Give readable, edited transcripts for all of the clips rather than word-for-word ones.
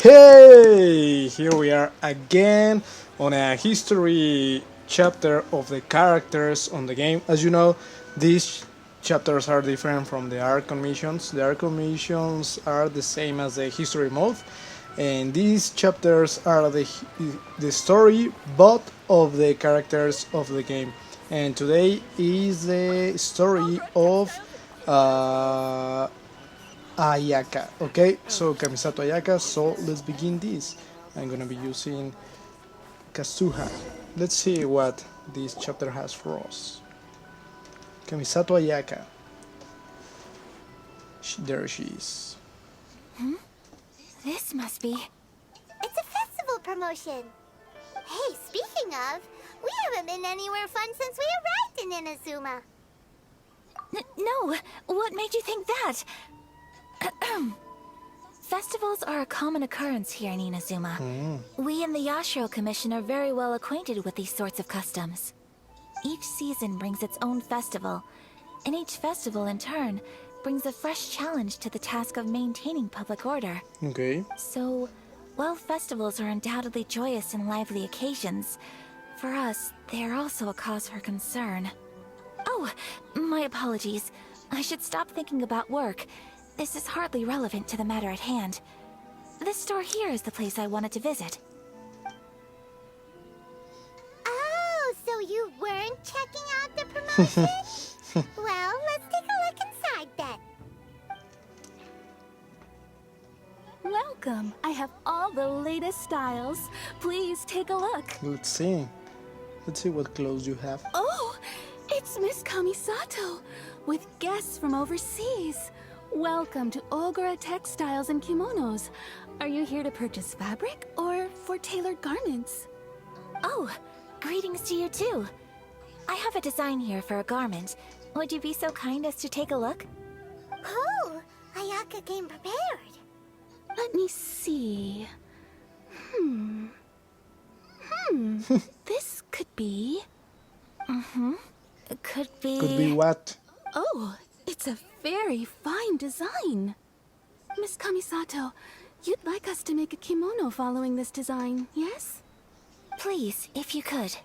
Hey! Here we are again on a history chapter of the characters on the game. As you know, these chapters are different from the Archon missions. The Archon missions are the same as the history mode, and these chapters are the story but of the characters of the game. And today is the story of uh, Ayaka. Okay, so Kamisato Ayaka. So let's begin this. I'm gonna be using Kazuha. Let's see what this chapter has for us. Kamisato Ayaka. There she is. This must be... It's a festival promotion. Hey, speaking of, we haven't been anywhere fun since we arrived in Inazuma. No, what made you think that? Festivals are a common occurrence here in Inazuma. We in the Yashiro Commission are very well acquainted with these sorts of customs. Each season brings its own festival, and each festival in turn brings a fresh challenge to the task of maintaining public order. Okay. So, while festivals are undoubtedly joyous and lively occasions, for us, they are also a cause for concern. Oh, my apologies. I should stop thinking about work. This is hardly relevant to the matter at hand. This store here is the place I wanted to visit. Oh, so you weren't checking out the promotion? Well, let's take a look inside then. Welcome. I have all the latest styles. Please take a look. Let's see. Let's see what clothes you have. Oh, it's Miss Kamisato with guests from overseas. Welcome to Ogura Textiles and Kimonos. Are you here to purchase fabric or for tailored garments? Oh, greetings to you too. I have a design here for a garment. Would you be so kind as to take a look? Oh, Ayaka came prepared. Let me see. This could be... It could be... Could be what? Oh, it's a very fine design. Miss Kamisato, you'd like us to make a kimono following this design, yes? Please, if you could.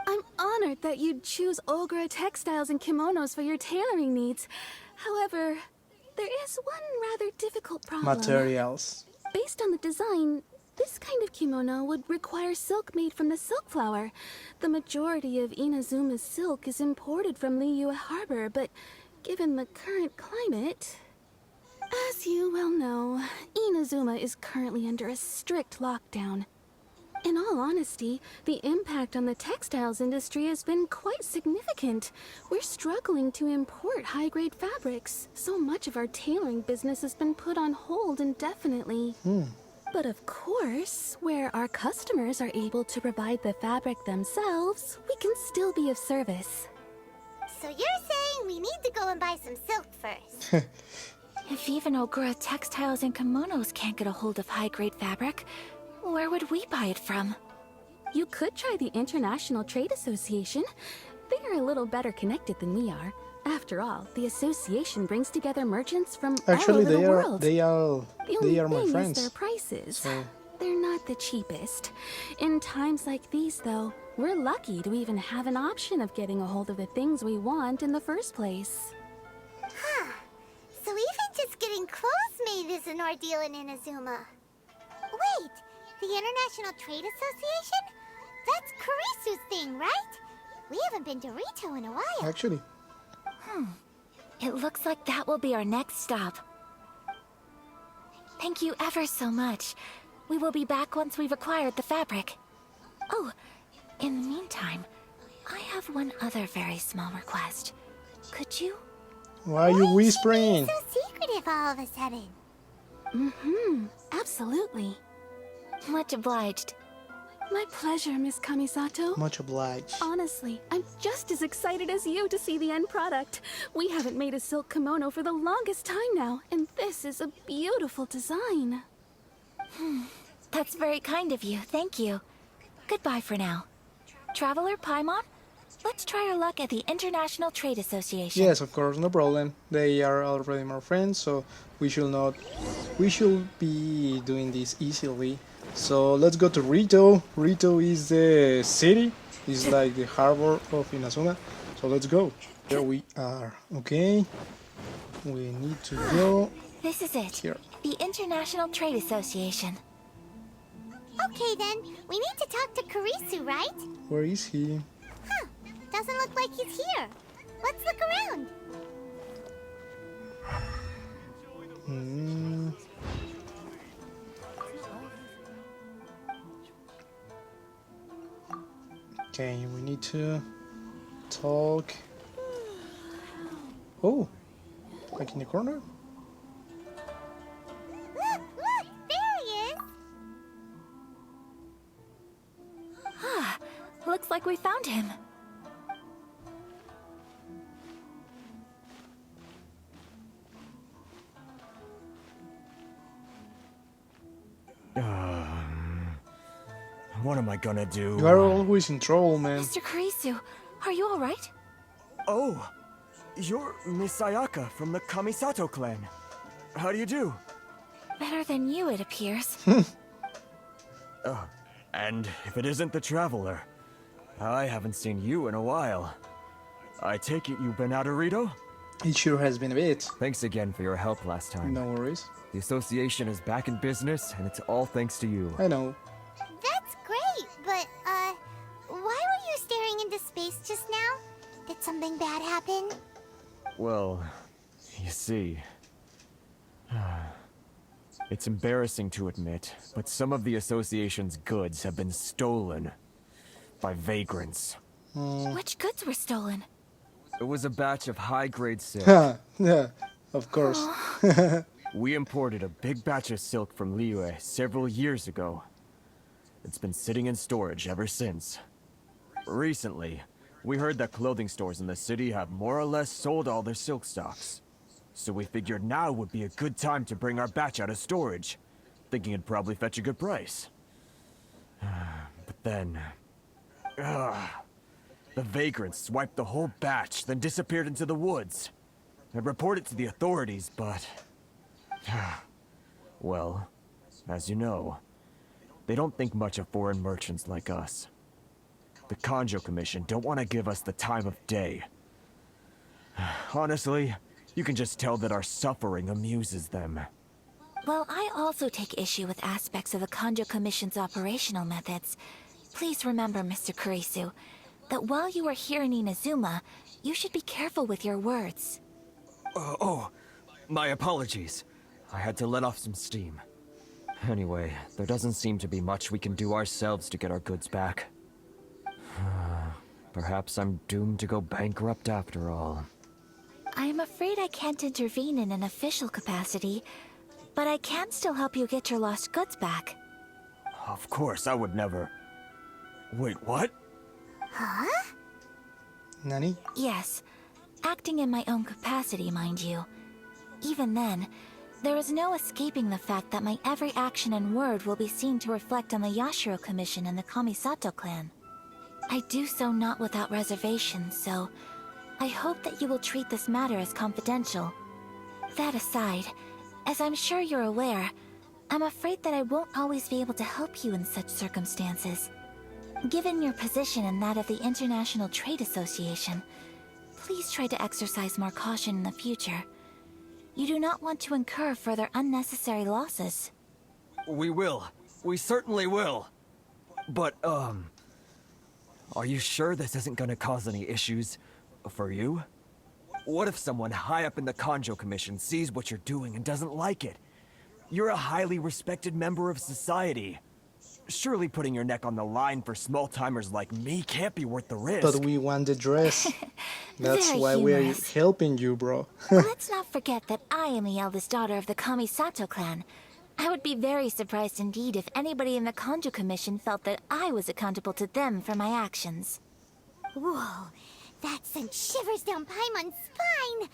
I'm honored that you'd choose Ogura Textiles and Kimonos for your tailoring needs. However, there is one rather difficult problem. Materials. Based on the design, this kind of kimono would require silk made from the silk flower. The majority of Inazuma's silk is imported from Liyue Harbor, but given the current climate... As you well know, Inazuma is currently under a strict lockdown. In all honesty, the impact on the textiles industry has been quite significant. We're struggling to import high-grade fabrics. So much of our tailoring business has been put on hold indefinitely. But of course, where our customers are able to provide the fabric themselves, we can still be of service. So you're saying we need to go and buy some silk first? If even Ogura Textiles and Kimonos can't get a hold of high-grade fabric, where would we buy it from? You could try the International Trade Association. They are a little better connected than we are. After all, the association brings together merchants from Actually, all over the world. they are my Is friends. their prices. So- They're not the cheapest. In times like these, though, we're lucky to even have an option of getting a hold of the things we want in the first place. Huh. So even just getting clothes made is an ordeal in Inazuma. Wait, the International Trade Association? That's Kurisu's thing, right? We haven't been to Rito in a while. Actually, It looks like that will be our next stop. Thank you ever so much. We will be back once we've acquired the fabric. Oh, in the meantime, I have one other very small request. Could you? why are you whispering? So secretive all of a sudden. Absolutely. Much obliged. My pleasure, Miss Kamisato. Much obliged. Honestly, I'm just as excited as you to see the end product. We haven't made a silk kimono for the longest time now, and this is a beautiful design. That's very kind of you, thank you. Goodbye for now. Traveler Paimon? Let's try our luck at the International Trade Association. Yes, of course, no problem. They are already my friends, so we should not. We should be doing this easily. So let's go to Rito. Rito is the city. It's like the harbor of Inazuma. So let's go. There we are. Okay. We need to go This is it. here. The International Trade Association. Okay then, we need to talk to Kurisu, right? Where is he? Huh, doesn't look like he's here. Let's look around. Hmm. Okay, we need to talk. Oh, like in the corner? Look, there he is. Looks like we found him. What am I gonna do? You are always in trouble, man. Mr. Kurisu, are you alright? Oh, you're Miss Ayaka from the Kamisato clan. How do you do? Better than you, it appears. And if it isn't the Traveler, I haven't seen you in a while. I take it you've been out of Rito? It sure has been a bit. Thanks again for your help last time. No worries. The association is back in business, and it's all thanks to you. I know. That's great, but, why were you staring into space just now? Did something bad happen? Well, you see... It's embarrassing to admit, but some of the association's goods have been stolen by vagrants. Which goods were stolen? It was a batch of high-grade silk. Yeah, of course. We imported a big batch of silk from Liyue several years ago. It's been sitting in storage ever since. Recently, we heard that clothing stores in the city have more or less sold all their silk stocks. So we figured now would be a good time to bring our batch out of storage, thinking it'd probably fetch a good price. But then... the vagrants swiped the whole batch, then disappeared into the woods. I reported to the authorities, but... well, as you know, they don't think much of foreign merchants like us. The Kanjo Commission don't want to give us the time of day. Honestly, you can just tell that our suffering amuses them. Well, I also take issue with aspects of the Kanjo Commission's operational methods. Please remember, Mr. Kurisu, that while you are here in Inazuma, you should be careful with your words. My apologies. I had to let off some steam. Anyway, there doesn't seem to be much we can do ourselves to get our goods back. Perhaps I'm doomed to go bankrupt after all. I am afraid I can't intervene in an official capacity, but I can still help you get your lost goods back. Of course, I would never... Wait, what? Nani? Yes, acting in my own capacity, mind you. Even then, there is no escaping the fact that my every action and word will be seen to reflect on the Yashiro Commission and the Kamisato clan. I do so not without reservation, so I hope that you will treat this matter as confidential. That aside, as I'm sure you're aware, I'm afraid that I won't always be able to help you in such circumstances. Given your position and that of the International Trade Association, please try to exercise more caution in the future. You do not want to incur further unnecessary losses. We will. We certainly will. But, are you sure this isn't gonna cause any issues for you? What if someone high up in the Kanjo Commission sees what you're doing and doesn't like it? You're a highly respected member of society. Surely putting your neck on the line for small-timers like me can't be worth the risk. But we want the dress. That's Very why we're humorous. helping you, bro. Let's not forget that I am the eldest daughter of the Kamisato clan. I would be very surprised indeed if anybody in the Kanjo Commission felt that I was accountable to them for my actions. Whoa, that sent shivers down Paimon's spine.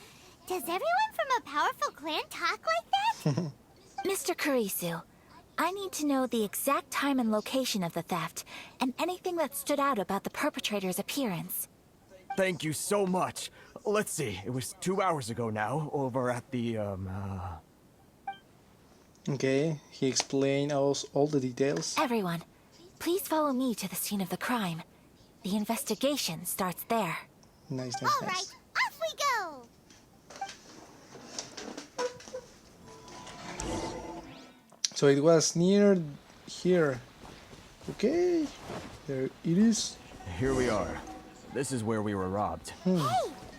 Does everyone from a powerful clan talk like that? Mr. Kurisu, I need to know the exact time and location of the theft, and anything that stood out about the perpetrator's appearance. Thank you so much. Let's see, it was 2 hours ago now, over at the, Okay, he explained us all the details. Everyone, please follow me to the scene of the crime. The investigation starts there. Nice. All right, off we go. So it was near here. Okay, there it is. Here we are. This is where we were robbed. Hey,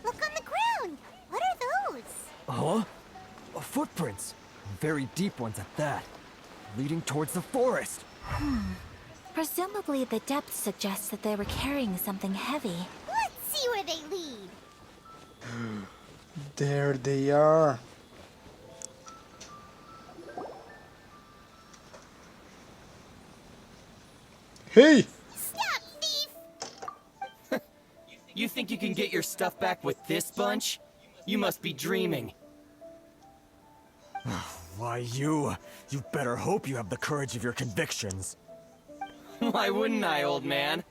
look on the ground. What are those? Huh? Footprints. Very deep ones at that. Leading towards the forest. Presumably the depth suggests that they were carrying something heavy. Let's see where they lead. There they are. Hey! Stop, thief! You think you can get your stuff back with this bunch? You must be dreaming. Why, you better hope you have the courage of your convictions. Why wouldn't I, old man?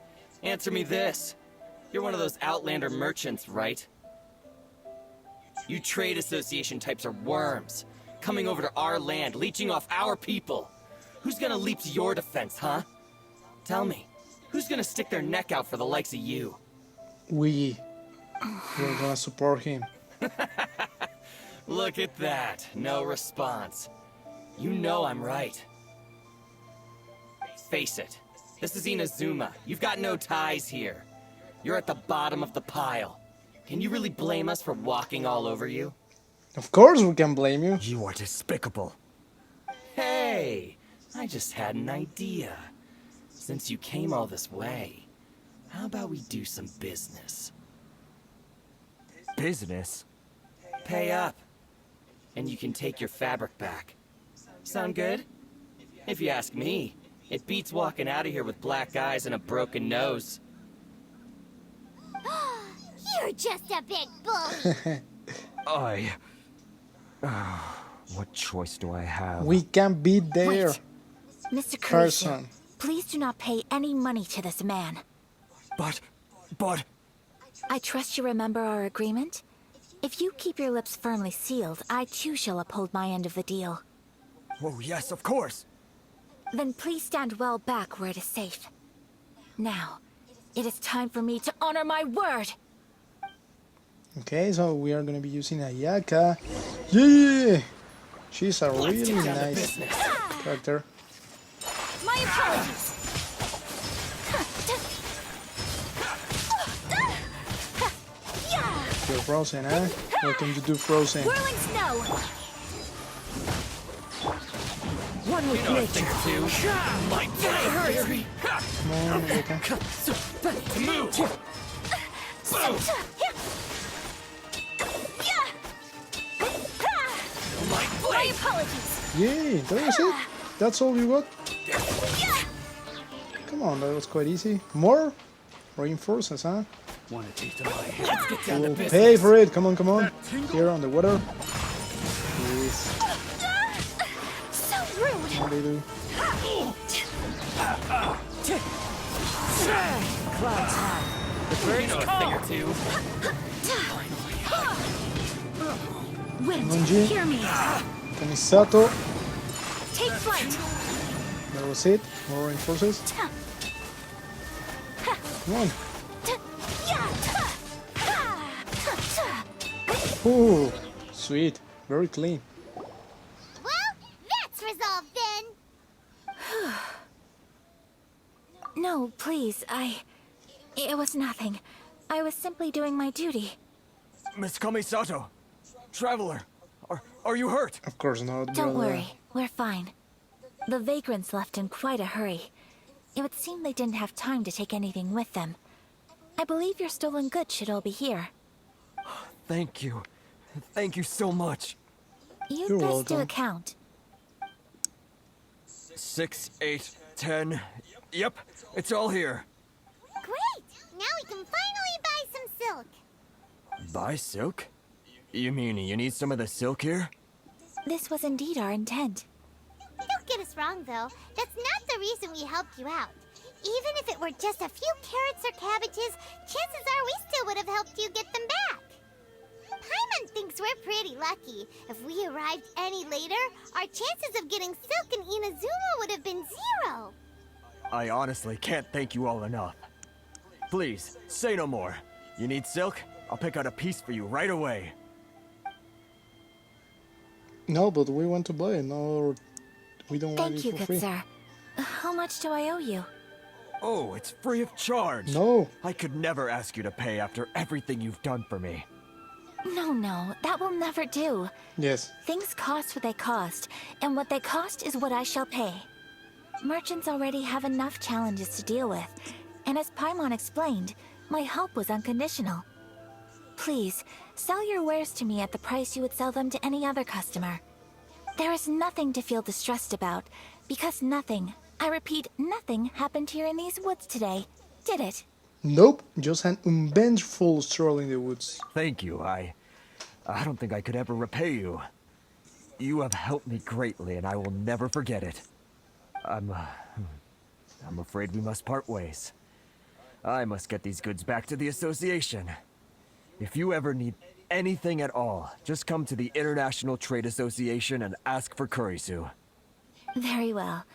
Answer me this. You're one of those Outlander merchants, right? You trade association types are worms. Coming over to our land, leeching off our people. Who's gonna leap to your defense, huh? Tell me, who's gonna stick their neck out for the likes of you? We're gonna support him. Look at that. No response. You know I'm right. Face it. This is Inazuma. You've got no ties here. You're at the bottom of the pile. Can you really blame us for walking all over you? Of course we can blame you. You are despicable. Hey! I just had an idea. Since you came all this way, how about we do some business? Business? Pay up. And you can take your fabric back. Sound good? If you ask me, it beats walking out of here with black eyes and a broken nose. You're just a big bully. What choice do I have? We can be there. Wait. Mr. Kurisu, Person. please do not pay any money to this man. But... I trust you remember our agreement? If you keep your lips firmly sealed, I too shall uphold my end of the deal. Oh, yes, of course. Then please stand well back where it is safe. Now, it is time for me to honor my word! Okay, so we are gonna be using Ayaka. Yeah! She's a Let's really get down to nice business. character. My apologies! You're frozen, eh? What can you do frozen? Whirling snow! One with nature. Two. My hurry. Come on, Ayaka. Move. My apologies! Yay, that was it? That's all you got? Come on, that was quite easy. More? Reinforces, huh? Let's get down to We'll business. pay for it. Come on, come on. Here on the water. Please. So rude! What do you do? Clouds high. You know a thing or two. Wind, Monji. hear me! Kamisato. Take flight! That was it. More reinforces. Come on. Ooh, sweet. Very clean. Well, that's resolved then. No, please, It was nothing. I was simply doing my duty. Miss Kamisato, traveler, are you hurt? Of course not. Don't brother. worry, we're fine. The vagrants left in quite a hurry. It would seem they didn't have time to take anything with them. I believe your stolen goods should all be here. Thank you. Thank you so much. You'd You're best do welcome. a count. 6, 8, 10. Yep, it's all here. Great! Now we can finally buy some silk. Buy silk? You mean you need some of the silk here? This was indeed our intent. Don't get us wrong, though. That's not the reason we helped you out. Even if it were just a few carrots or cabbages, chances are we still would have helped you get them back. Paimon thinks we're pretty lucky. If we arrived any later, our chances of getting Silk and Inazuma would have been 0. I honestly can't thank you all enough. Please, say no more. You need silk? I'll pick out a piece for you right away. No, but we want to buy it. No, we don't want Thank it you, for good free. sir. How much do I owe you? Oh, it's free of charge. No. I could never ask you to pay after everything you've done for me. No, that will never do. Yes. Things cost what they cost, and what they cost is what I shall pay. Merchants already have enough challenges to deal with, and as Paimon explained, my help was unconditional. Please, sell your wares to me at the price you would sell them to any other customer. There is nothing to feel distressed about, because nothing, I repeat, nothing happened here in these woods today, did it? Nope. Just an unvengeful stroll in the woods. Thank you. I don't think I could ever repay you. You have helped me greatly, and I will never forget it. I'm afraid we must part ways. I must get these goods back to the association. If you ever need anything at all, just come to the International Trade Association and ask for Kurisu. Very well.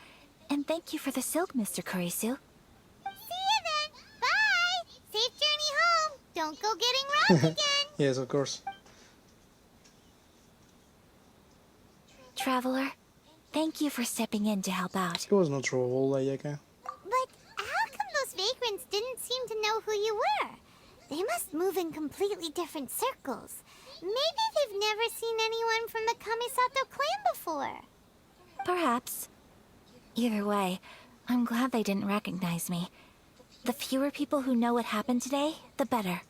And thank you for the silk, Mr. Kurisu. See you then. Bye. Safe journey home. Don't go getting robbed again. Yes, of course. Traveler, thank you for stepping in to help out. It was no trouble, Ayaka. But how come those vagrants didn't seem to know who you were? They must move in completely different circles. Maybe they've never seen anyone from the Kamisato clan before. Perhaps. Either way, I'm glad they didn't recognize me. The fewer people who know what happened today, the better.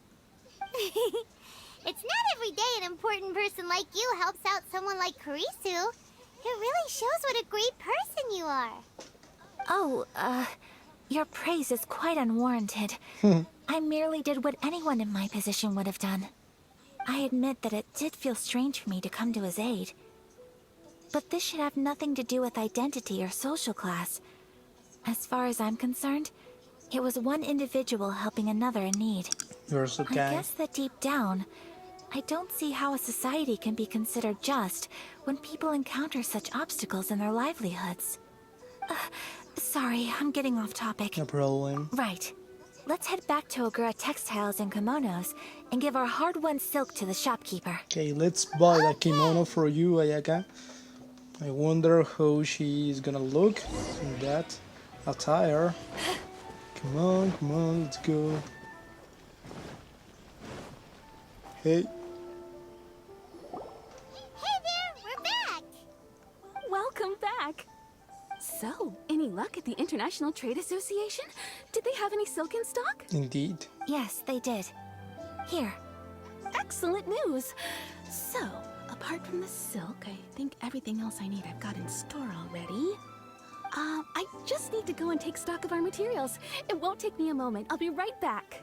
It's not every day an important person like you helps out someone like Kurisu. It really shows what a great person you are. Oh, your praise is quite unwarranted. I merely did what anyone in my position would have done. I admit that it did feel strange for me to come to his aid. But this should have nothing to do with identity or social class. As far as I'm concerned, it was one individual helping another in need. You're so I kind. guess that deep down, I don't see how a society can be considered just when people encounter such obstacles in their livelihoods. Sorry, I'm getting off topic. No problem. Right. Let's head back to Ogura Textiles and Kimonos and give our hard-won silk to the shopkeeper. Okay, let's buy the kimono for you, Ayaka. I wonder how she is gonna look in that attire. Come on, let's go. Hey, Hey there, we're back. Welcome back. So, any luck at the International Trade Association? Did they have any silk in stock? indeed. Yes, they did. Here. Excellent news. So, apart from the silk, I think everything else I need I've got in store already. I just need to go and take stock of our materials. It won't take me a moment. I'll be right back.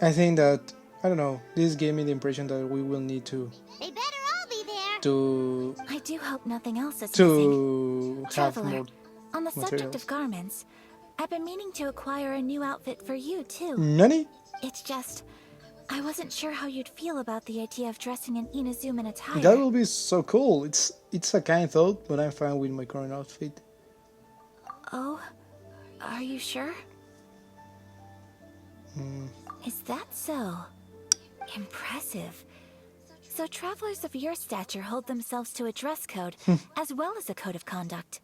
I think that, I don't know, this gave me the impression that we will need to They better all be there. I do hope nothing else is missing. to have Traveler, more on the subject materials. of garments, I've been meaning to acquire a new outfit for you, too. Nani? It's just, I wasn't sure how you'd feel about the idea of dressing in Inazuman attire. That will be so cool. It's a kind thought, but I'm fine with my current outfit. Oh, are you sure? Is that so? Impressive. So travelers of your stature hold themselves to a dress code, as well as a code of conduct.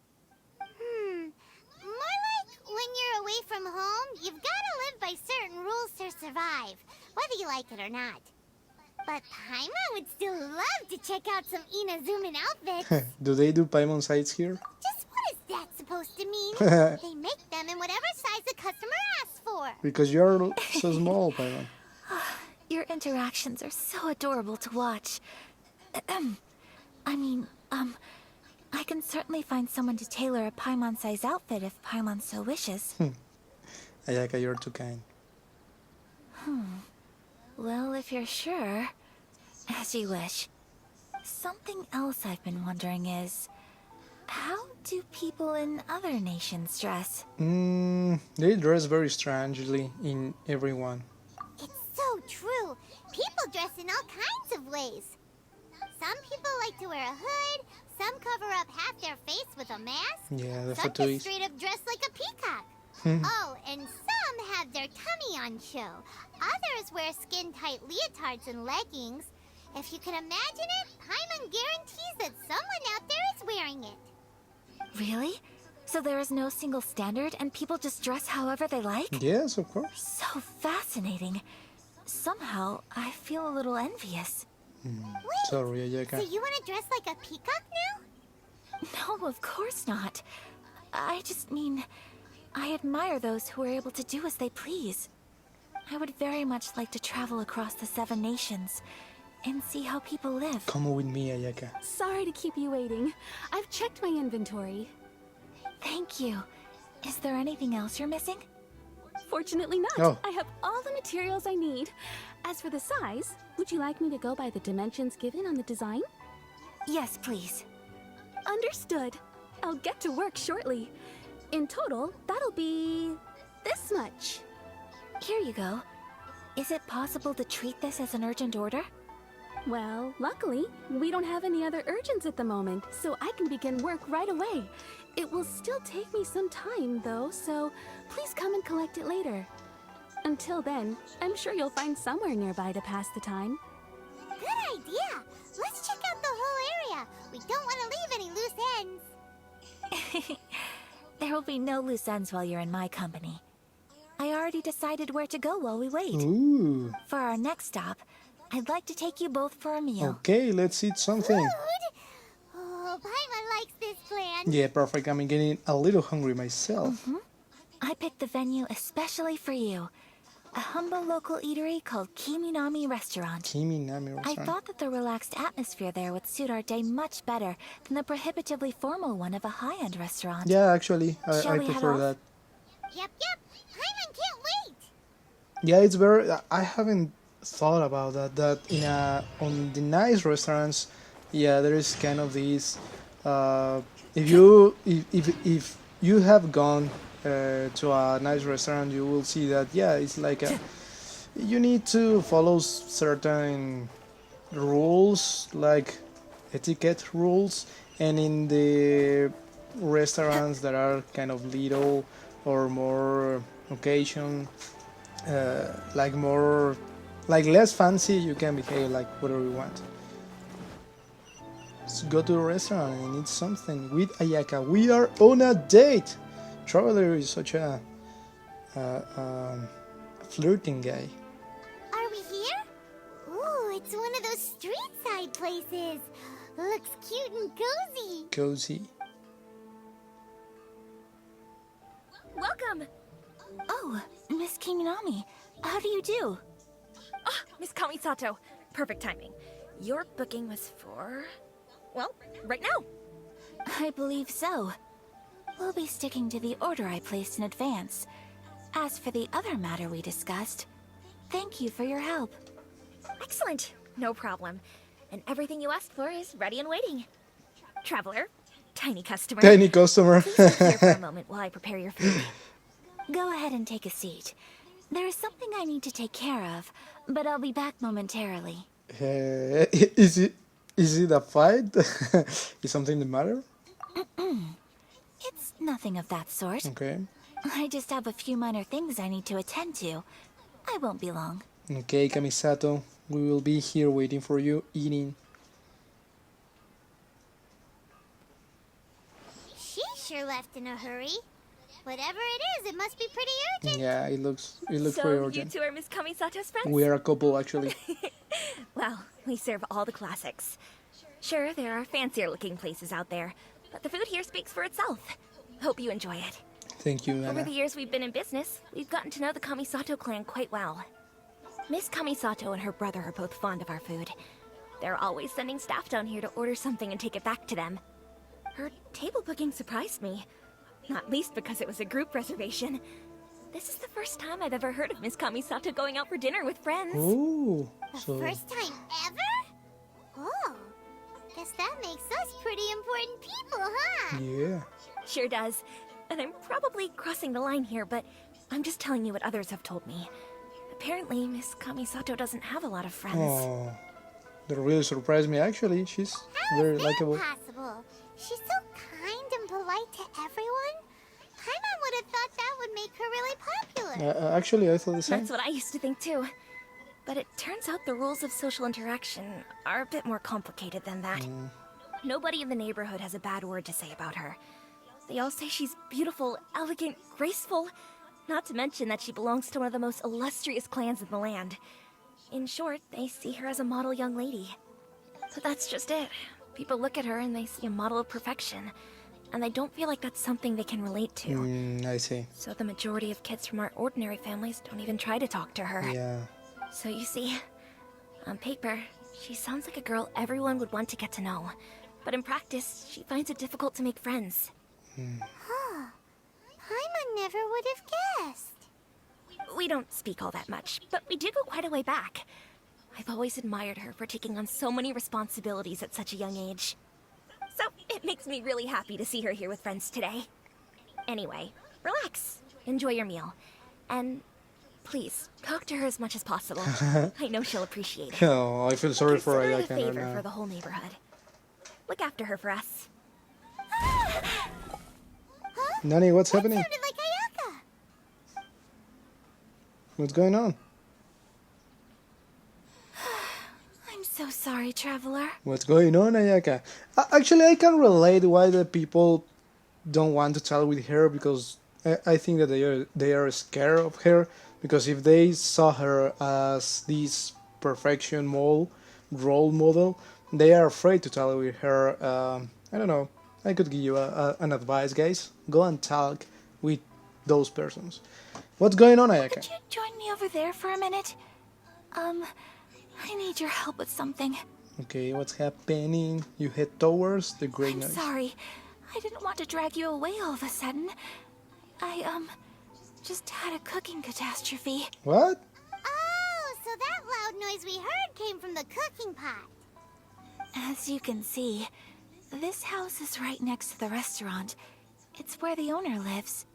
More like when you're away from home, you've got to live by certain rules to survive, whether you like it or not. But Paimon would still love to check out some Inazuman outfits. Do they do Paimon sites here? Just what is that supposed to mean? They make them in whatever size the customer asks for. Because you're so small, Paimon. Your interactions are so adorable to watch. I can certainly find someone to tailor a Paimon-size outfit if Paimon so wishes. Ayaka, you're too kind. Well, if you're sure, as you wish. Something else I've been wondering is, how do people in other nations dress? They dress very strangely in everyone. It's so true. People dress in all kinds of ways. Some people like to wear a hood, some cover up half their face with a mask, Yeah, the some just fatui. straight up dress like a peacock. Oh, and some have their tummy on show. Others wear skin-tight leotards and leggings. If you can imagine it, Paimon guarantees that someone out there is wearing it. Really? So there is no single standard and people just dress however they like? Yes, of course. So fascinating. Somehow, I feel a little envious. Wait, Sorry, Ayaka. so you want to dress like a peacock now? No, of course not. I just mean, I admire those who are able to do as they please. I would very much like to travel across the 7 nations and see how people live. Come with me, Ayaka. Sorry to keep you waiting. I've checked my inventory. Thank you. Is there anything else you're missing? Fortunately not. Oh. I have all the materials I need. As for the size, would you like me to go by the dimensions given on the design? Yes, please. Understood. I'll get to work shortly. In total, that'll be this much. Here you go. Is it possible to treat this as an urgent order? Well, luckily, we don't have any other urgents at the moment, so I can begin work right away. It will still take me some time, though, so please come and collect it later. Until then, I'm sure you'll find somewhere nearby to pass the time. Good idea. Let's check out the whole area. We don't want to leave any loose ends. There will be no loose ends while you're in my company. I already decided where to go while we wait. Ooh. For our next stop, I'd like to take you both for a meal. Okay, let's eat something. Food? Oh, Paimon likes this plan. Yeah, perfect. I'm getting a little hungry myself. I picked the venue especially for you. A humble local eatery called Kiminami Restaurant. Kimi Nami I restaurant. thought that the relaxed atmosphere there would suit our day much better than the prohibitively formal one of a high-end restaurant. Yeah, actually, Shall I we head prefer off? that. Yep. Paimon can't wait. Yeah, it's very. I haven't thought about that. That in on the nice restaurants, yeah, there is kind of this. If you have gone to a nice restaurant, you will see that it's like you need to follow certain rules, like etiquette rules, and in the restaurants that are kind of little or more occasion, like more, like less fancy, you can behave like whatever you want. Let's go to a restaurant and eat something with Ayaka. We are on a date. Traveler is such a flirting guy. Are we here? Ooh, it's one of those street side places. Looks cute and cozy. Cozy. Welcome! Oh, Miss Kiminami, how do you do? Miss Kamisato, perfect timing. Your booking was for... well, right now. I believe so. We'll be sticking to the order I placed in advance. As for the other matter we discussed, thank you for your help. Excellent. No problem. And everything you asked for is ready and waiting. Traveler, tiny customer. Tiny customer. Please sit here for a moment while I prepare your food. Go ahead and take a seat. There is something I need to take care of, but I'll be back momentarily. Is it a fight? Is something the matter? It's nothing of that sort. Okay. I just have a few minor things I need to attend to. I won't be long. Okay, Kamisato. We will be here waiting for you, eating. She sure left in a hurry. Whatever it is, it must be pretty urgent. Yeah, it looks very So you urgent. two are Miss Kamisato's friends? We are a couple, actually. Well, we serve all the classics. Sure, there are fancier looking places out there, but the food here speaks for itself. Hope you enjoy it. Thank you, Over Anna. the years we've been in business, we've gotten to know the Kamisato clan quite well. Miss Kamisato and her brother are both fond of our food. They're always sending staff down here to order something and take it back to them. Her table booking surprised me, not least because it was a group reservation. This is the first time I've ever heard of Miss Kamisato going out for dinner with friends. Oh, The so first time ever? Oh, guess that makes us pretty important people, huh? yeah. Sure does. And I'm probably crossing the line here, but I'm just telling you what others have told me. Apparently, Miss Kamisato doesn't have a lot of friends. Oh, that really surprised me. Actually, she's very likable. Possible. She's so kind and polite to everyone. Paimon would have thought that would make her really popular. Actually, I thought the same. That's what I used to think too. But it turns out the rules of social interaction are a bit more complicated than that. Nobody in the neighborhood has a bad word to say about her. They all say she's beautiful, elegant, graceful. Not to mention that she belongs to one of the most illustrious clans in the land. In short, they see her as a model young lady. But that's just it. People look at her and they see a model of perfection. And they don't feel like that's something they can relate to. I see. So the majority of kids from our ordinary families don't even try to talk to her. Yeah. So you see, on paper, she sounds like a girl everyone would want to get to know. But in practice, she finds it difficult to make friends. Huh. Paimon never would have guessed. We don't speak all that much, but we do go quite a way back. I've always admired her for taking on so many responsibilities at such a young age. So it makes me really happy to see her here with friends today. Anyway, relax, enjoy your meal, and please talk to her as much as possible. I know she'll appreciate it. Oh, I feel sorry for Consider it Ayaka a favor now. for the whole neighborhood. Look after her for us. Nani, what's That happening? sounded like Ayaka. What's going on? I'm so sorry, traveler. What's going on, Ayaka? Actually, I can relate why the people don't want to talk with her, because I think that they are scared of her, because if they saw her as this perfection role model, they are afraid to talk with her. I don't know. I could give you an advice, guys. Go and talk with those persons. What's going on, Ayaka? Could you join me over there for a minute? I need your help with something. Okay, what's happening? You head towards the great I'm noise. sorry. I didn't want to drag you away all of a sudden. I, just had a cooking catastrophe. What? Oh, so that loud noise we heard came from the cooking pot. As you can see, this house is right next to the restaurant. It's where the owner lives.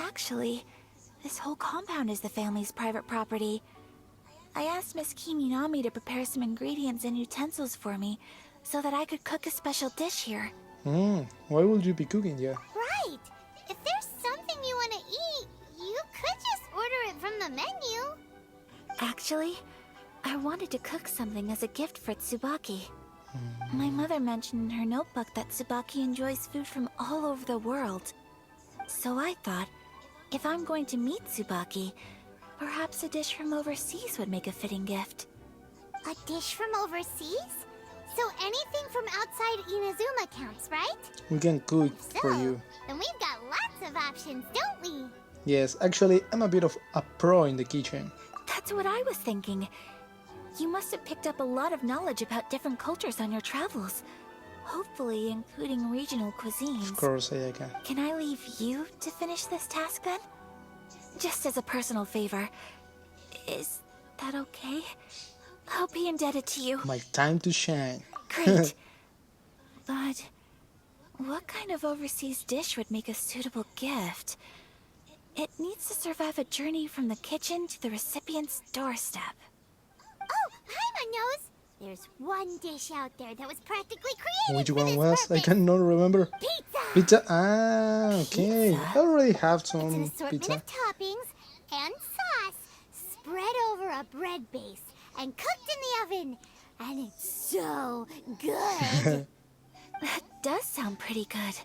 Actually, this whole compound is the family's private property. I asked Miss Kiminami to prepare some ingredients and utensils for me so that I could cook a special dish here. Why would you be cooking? Yeah. Right. If there's something you want to eat, you could just order it from the menu. Actually, I wanted to cook something as a gift for Tsubaki. My mother mentioned in her notebook that Tsubaki enjoys food from all over the world. So I thought, if I'm going to meet Tsubaki, perhaps a dish from overseas would make a fitting gift. A dish from overseas? So anything from outside Inazuma counts, right? We can cook for So, you. then we've got lots of options, don't we? Yes, actually, I'm a bit of a pro in the kitchen. That's what I was thinking. You must have picked up a lot of knowledge about different cultures on your travels. Hopefully, including regional cuisines. Of course, Ayaka. Can I leave you to finish this task then? Just as a personal favor. Is that okay? I'll be indebted to you. My time to shine. Great. But what kind of overseas dish would make a suitable gift? It needs to survive a journey from the kitchen to the recipient's doorstep. Oh, Paimon knows! There's one dish out there that was practically created Which for one this was? I purpose. cannot remember. Pizza! Pizza. Ah, okay. Pizza. I already have It's an some assortment pizza. of toppings and sauce spread over a bread base and cooked in the oven. And it's so good. That does sound pretty good.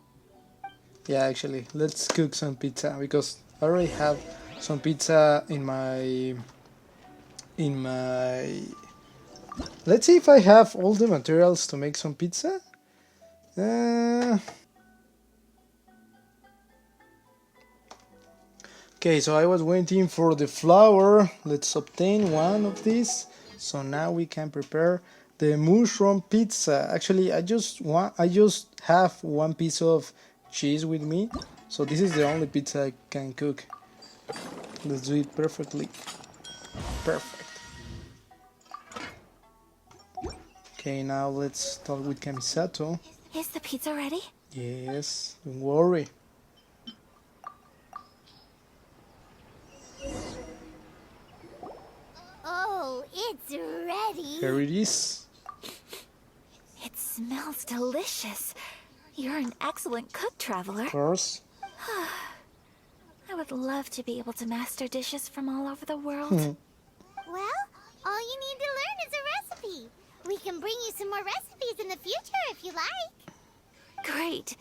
Yeah, actually, let's cook some pizza because I already have some pizza in my. Let's see if I have all the materials to make some pizza. Okay, so I was waiting for the flour. Let's obtain one of these. So now we can prepare the mushroom pizza. Actually, I just have one piece of cheese with me. So this is the only pizza I can cook. Let's do it perfectly. Perfect. Okay, now let's talk with Kamisato. Is the pizza ready? Yes, don't worry. Oh, it's ready. Here it is. It smells delicious. You're an excellent cook, Traveler. Of course. I would love to be able to master dishes from all over the world. Well, all you need to learn is a recipe. We can bring you some more recipes in the future if you like. Great.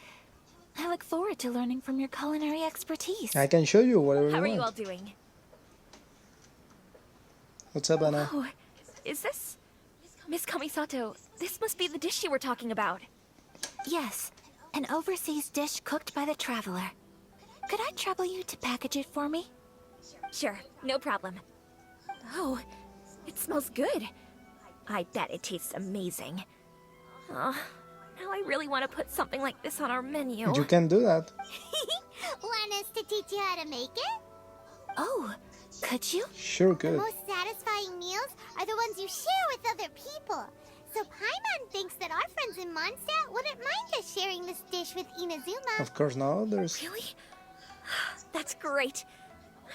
I look forward to learning from your culinary expertise. I can show you whatever How you are you all want. doing? What's up, Anna? Oh, is this... Miss Kamisato, this must be the dish you were talking about. Yes, an overseas dish cooked by the Traveler. Could I trouble you to package it for me? Sure, no problem. Oh, it smells good. I bet it tastes amazing. Oh, now I really want to put something like this on our menu. You can do that. Want us to teach you how to make it? Oh, could you? Sure, The good. most satisfying meals are the ones you share with other people. So Paimon thinks that our friends in Mondstadt wouldn't mind us sharing this dish with Inazuma. Of course, no. There's. Really? That's great.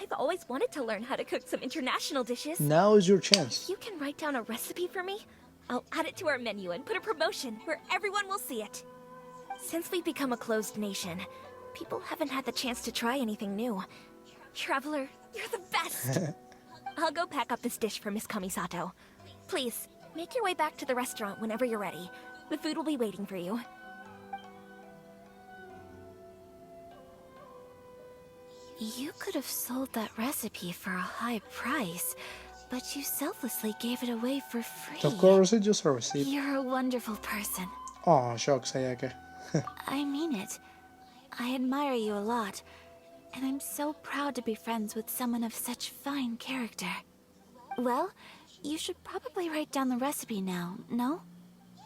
I've always wanted to learn how to cook some international dishes. Now is your chance. If you can write down a recipe for me, I'll add it to our menu and put a promotion where everyone will see it. Since we've become a closed nation, people haven't had the chance to try anything new. Traveler, you're the best! I'll go pack up this dish for Miss Kamisato. Please, make your way back to the restaurant whenever you're ready. The food will be waiting for you. You could have sold that recipe for a high price, but you selflessly gave it away for free. Of course, it's just a receipt. You're a wonderful person. Oh, shucks, Ayaka. I mean it. I admire you a lot, and I'm so proud to be friends with someone of such fine character. Well, you should probably write down the recipe now, no?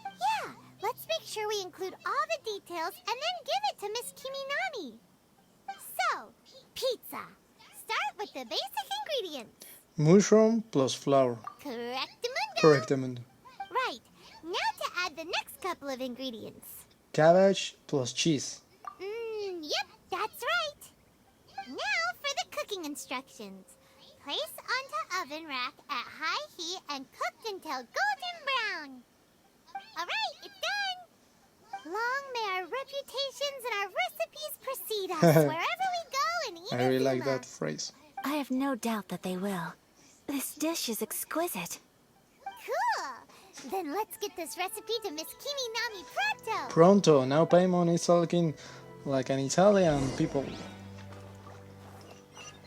Yeah, let's make sure we include all the details and then give it to Miss Kiminami. So, pizza. Start with the basic ingredients. Mushroom plus flour. Correctamundo. Correctamundo. Right. Now to add the next couple of ingredients. Cabbage plus cheese. Yep, that's right. Now for the cooking instructions. Place onto oven rack at high heat and cooked until golden brown. Alright, it's done. Long may our reputations and our recipes precede us wherever we go in Inazuma. I really like that phrase. I have no doubt that they will. This dish is exquisite. Cool. Then let's get this recipe to Miss Kiminami pronto. Pronto. Now Paimon is talking like an Italian people.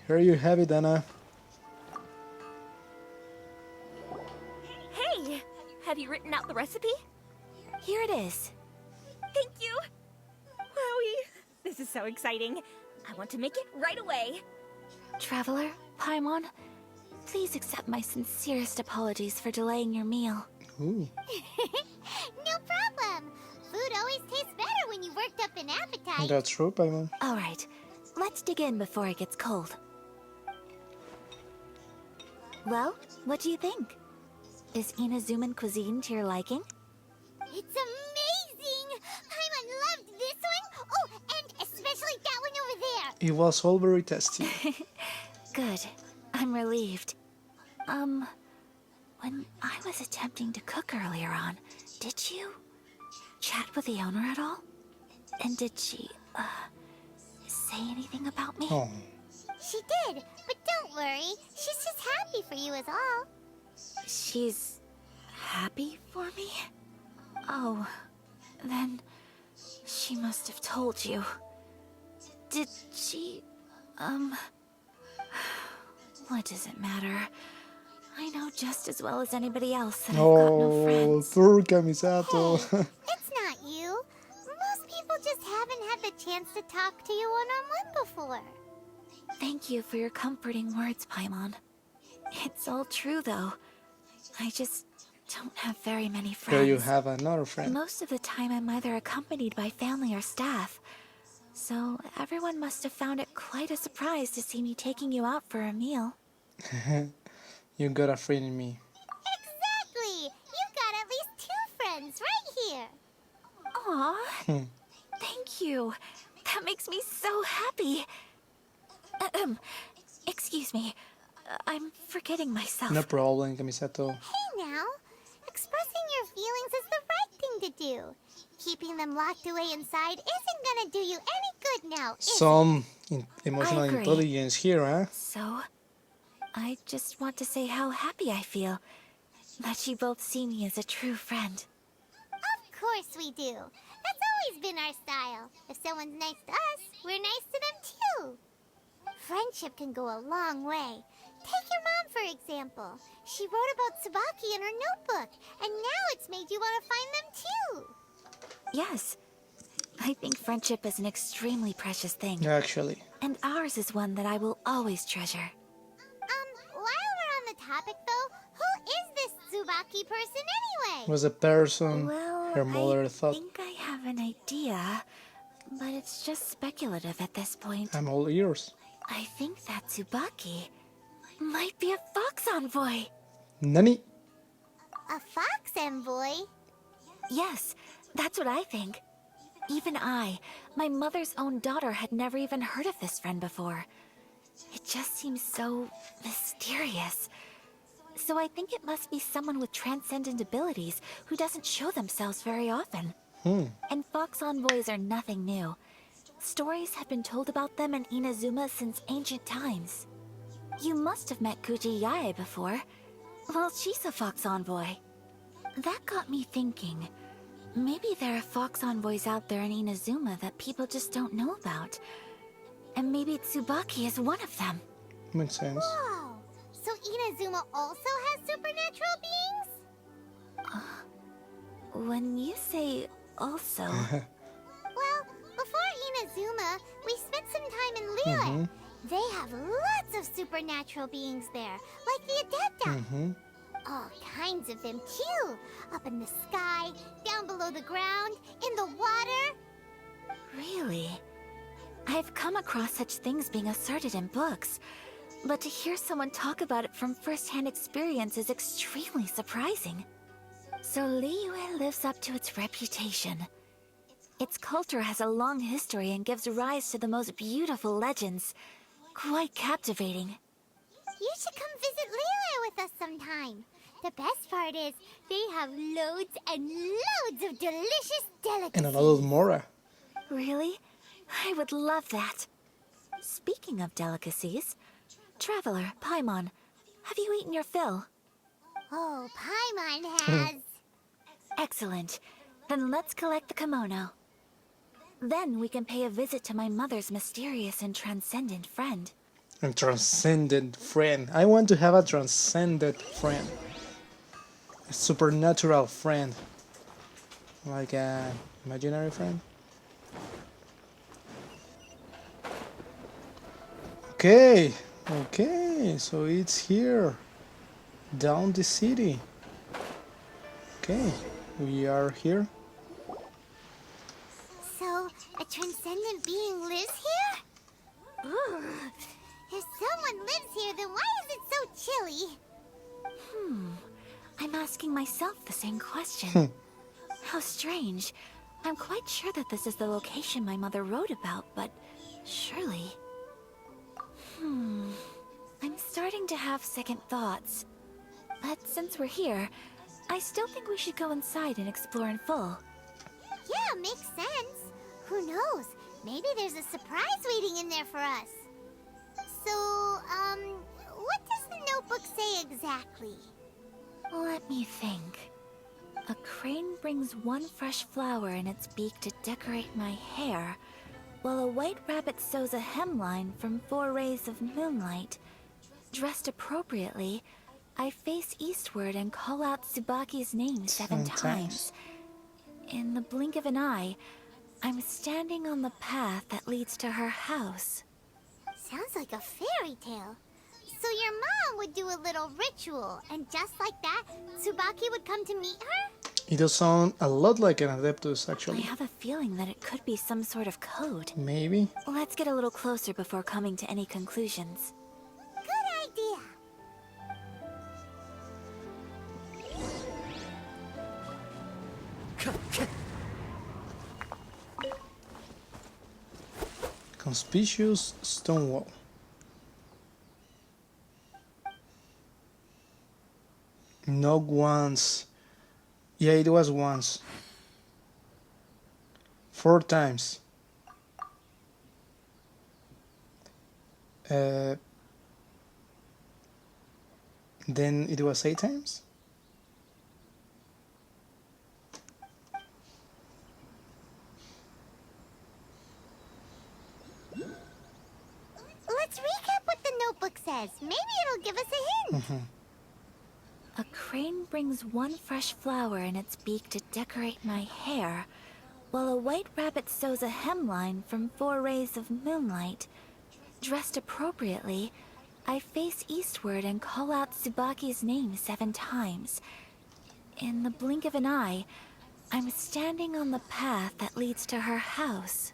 Here you have it, Anna. Hey! Have you written out the recipe? Here it is. Thank you! Wowie! This is so exciting. I want to make it right away. Traveler, Paimon, please accept my sincerest apologies for delaying your meal. Ooh. No problem. Food always tastes better when you worked up an appetite. That's true, Paimon. All right, let's dig in before it gets cold. Well, what do you think? Is Inazuman cuisine to your liking? It's amazing! Paimon loved this one. Oh, and especially that one over there. It was all very tasty. Good. I'm relieved. When I was attempting to cook earlier on, did you chat with the owner at all? And did she, say anything about me? Oh. She did, but don't worry. She's just happy for you is all. She's happy for me? Oh, then she must have told you. Did she, what does it matter? I know just as well as anybody else that I've got no Oh, friends. poor Kamisato. It's not you. Most people just haven't had the chance to talk to you one-on-one before. Thank you for your comforting words, Paimon. It's all true, though. I just don't have very many friends. Here you have another friend. Most of the time, I'm either accompanied by family or staff. So everyone must have found it quite a surprise to see me taking you out for a meal. You got a friend in me. Exactly! You've got at least 2 friends right here. Aw, thank you. That makes me so happy. Excuse me. I'm forgetting myself. No problem, Kamisato. Hey now, expressing your feelings is the right thing to do. Keeping them locked away inside isn't gonna do you any good now, is it? Some emotional I agree. intelligence here, huh? So, I just want to say how happy I feel that you both see me as a true friend. Of course we do. That's always been our style. If someone's nice to us, we're nice to them too. Friendship can go a long way. Take your mom, for example. She wrote about Tsubaki in her notebook, and now it's made you want to find them too. Yes, I think friendship is an extremely precious thing. Actually. And ours is one that I will always treasure. While we're on the topic though, who is this Tsubaki person anyway? Was a person Well, her mother I thought. think I have an idea, but it's just speculative at this point. I'm all ears. I think that Tsubaki might be a fox envoy. Nani? A fox envoy? Yes, that's what I think. Even I, my mother's own daughter, had never even heard of this friend before. It just seems so mysterious. So I think it must be someone with transcendent abilities who doesn't show themselves very often. And fox envoys are nothing new. Stories have been told about them in Inazuma since ancient times. You must have met Kuji Yae before. Well, she's a fox envoy. That got me thinking. Maybe there are fox envoys out there in Inazuma that people just don't know about. And maybe Tsubaki is one of them. Makes sense. Whoa! So Inazuma also has supernatural beings? When you say also... Well, before Inazuma, we spent some time in Liyue. They have lots of supernatural beings there, like the Adepta. All kinds of them too. Up in the sky, down below the ground, in the water. Really? I've come across such things being asserted in books, but to hear someone talk about it from first-hand experience is extremely surprising. So Liyue lives up to its reputation. Its culture has a long history and gives rise to the most beautiful legends. Quite captivating. You should come visit Liyue with us sometime. The best part is, they have loads and loads of delicious delicacies. And a lot of Mora. Really? I would love that. Speaking of delicacies, Traveler, Paimon, have you eaten your fill? Oh, Paimon has. Excellent. Then let's collect the kimono. Then we can pay a visit to my mother's mysterious and transcendent friend. A transcendent friend. I want to have a transcendent friend. A supernatural friend. Like an imaginary friend. Okay. Okay. So it's here. Down the city. Okay. We are here. So, a transcendent being lives here? Ooh. If someone lives here, then why is it so chilly? I'm asking myself the same question. How strange. I'm quite sure that this is the location my mother wrote about, but surely... I'm starting to have second thoughts. But since we're here, I still think we should go inside and explore in full. Yeah, makes sense. Who knows? Maybe there's a surprise waiting in there for us. So, what does the notebook say exactly? Let me think. A crane brings one fresh flower in its beak to decorate my hair, while a white rabbit sews a hemline from 4 rays of moonlight. Dressed appropriately, I face eastward and call out Tsubaki's name 7 times. In the blink of an eye, I'm standing on the path that leads to her house. Sounds like a fairy tale. So your mom would do a little ritual, and just like that, Tsubaki would come to meet her? It does sound a lot like an Adeptus, I actually. have a feeling that it could be some sort of code. Maybe. Let's get a little closer before coming to any conclusions. Good idea. Conspicuous stone wall. Knock once. Yeah, it was once. 4 times. Then it was 8 times? Let's recap what the notebook says. Maybe it'll give us a hint. A crane brings one fresh flower in its beak to decorate my hair, while a white rabbit sews a hemline from 4 rays of moonlight. Dressed appropriately, I face eastward and call out Tsubaki's name 7 times. In the blink of an eye, I'm standing on the path that leads to her house.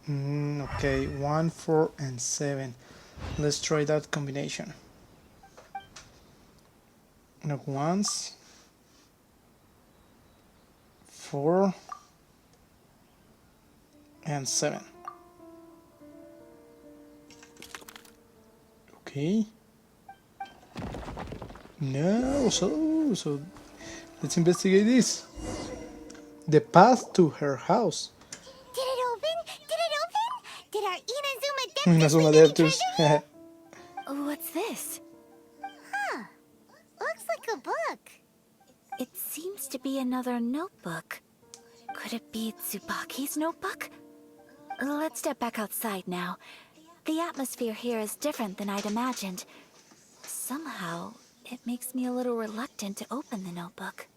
Okay, 1, 4, and 7. Let's try that combination. Knock once. 4 and 7. Okay. No, so let's investigate this. The path to her house. Did it open? Did it open? Did our Inazuma Inazuma Depths Depths. What's this? Huh. Looks like a book. It seems to be another notebook. Could it be Tsubaki's notebook? Let's step back outside now. The atmosphere here is different than I'd imagined. Somehow, it makes me a little reluctant to open the notebook.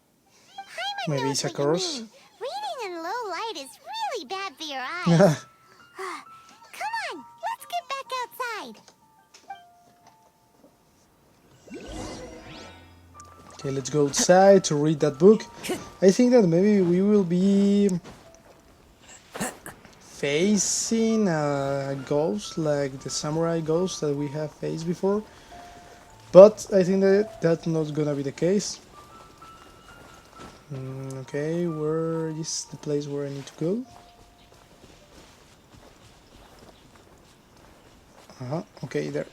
Paimon Maybe knows it's a what you curse. mean. Reading in low light is really bad for your eyes. Come on, let's get back outside. Okay, let's go outside to read that book. I think that maybe we will be facing a ghost like the samurai ghost that we have faced before. But I think that that's not gonna be the case. Okay, where is the place where I need to go? Okay, there.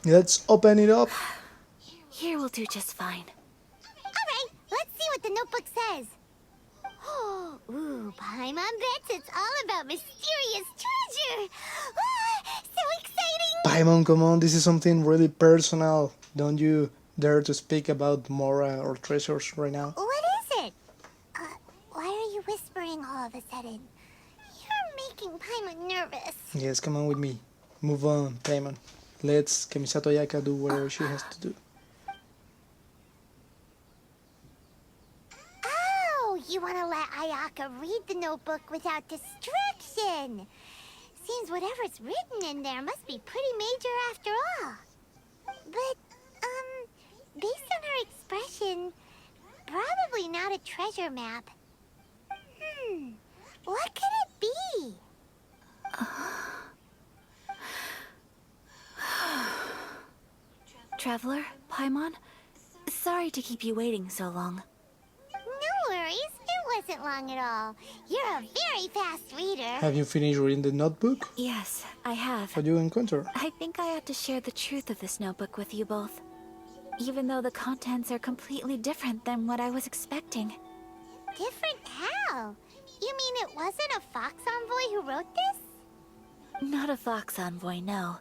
Let's open it up. Here will do just fine. Alright, let's see what the notebook says. Ooh, Paimon bets it's all about mysterious treasure. Ah, so exciting! Paimon, come on, this is something really personal. Don't you dare to speak about Mora or treasures right now. What is it? Why are you whispering all of a sudden? You're making Paimon nervous. Yes, come on with me. Move on, Paimon. Let's Kamisato Ayaka do whatever she has to do. Oh, you want to let Ayaka read the notebook without distraction. Seems whatever's written in there must be pretty major after all. But, based on her expression, probably not a treasure map. What could it be? Traveler, Paimon, sorry to keep you waiting so long. No worries, it wasn't long at all. You're a very fast reader. Have you finished reading the notebook? Yes, I have. What do you encounter? I think I have to share the truth of this notebook with you both. Even though the contents are completely different than what I was expecting. Different how? You mean it wasn't a Fox Envoy who wrote this? Not a Fox Envoy, no.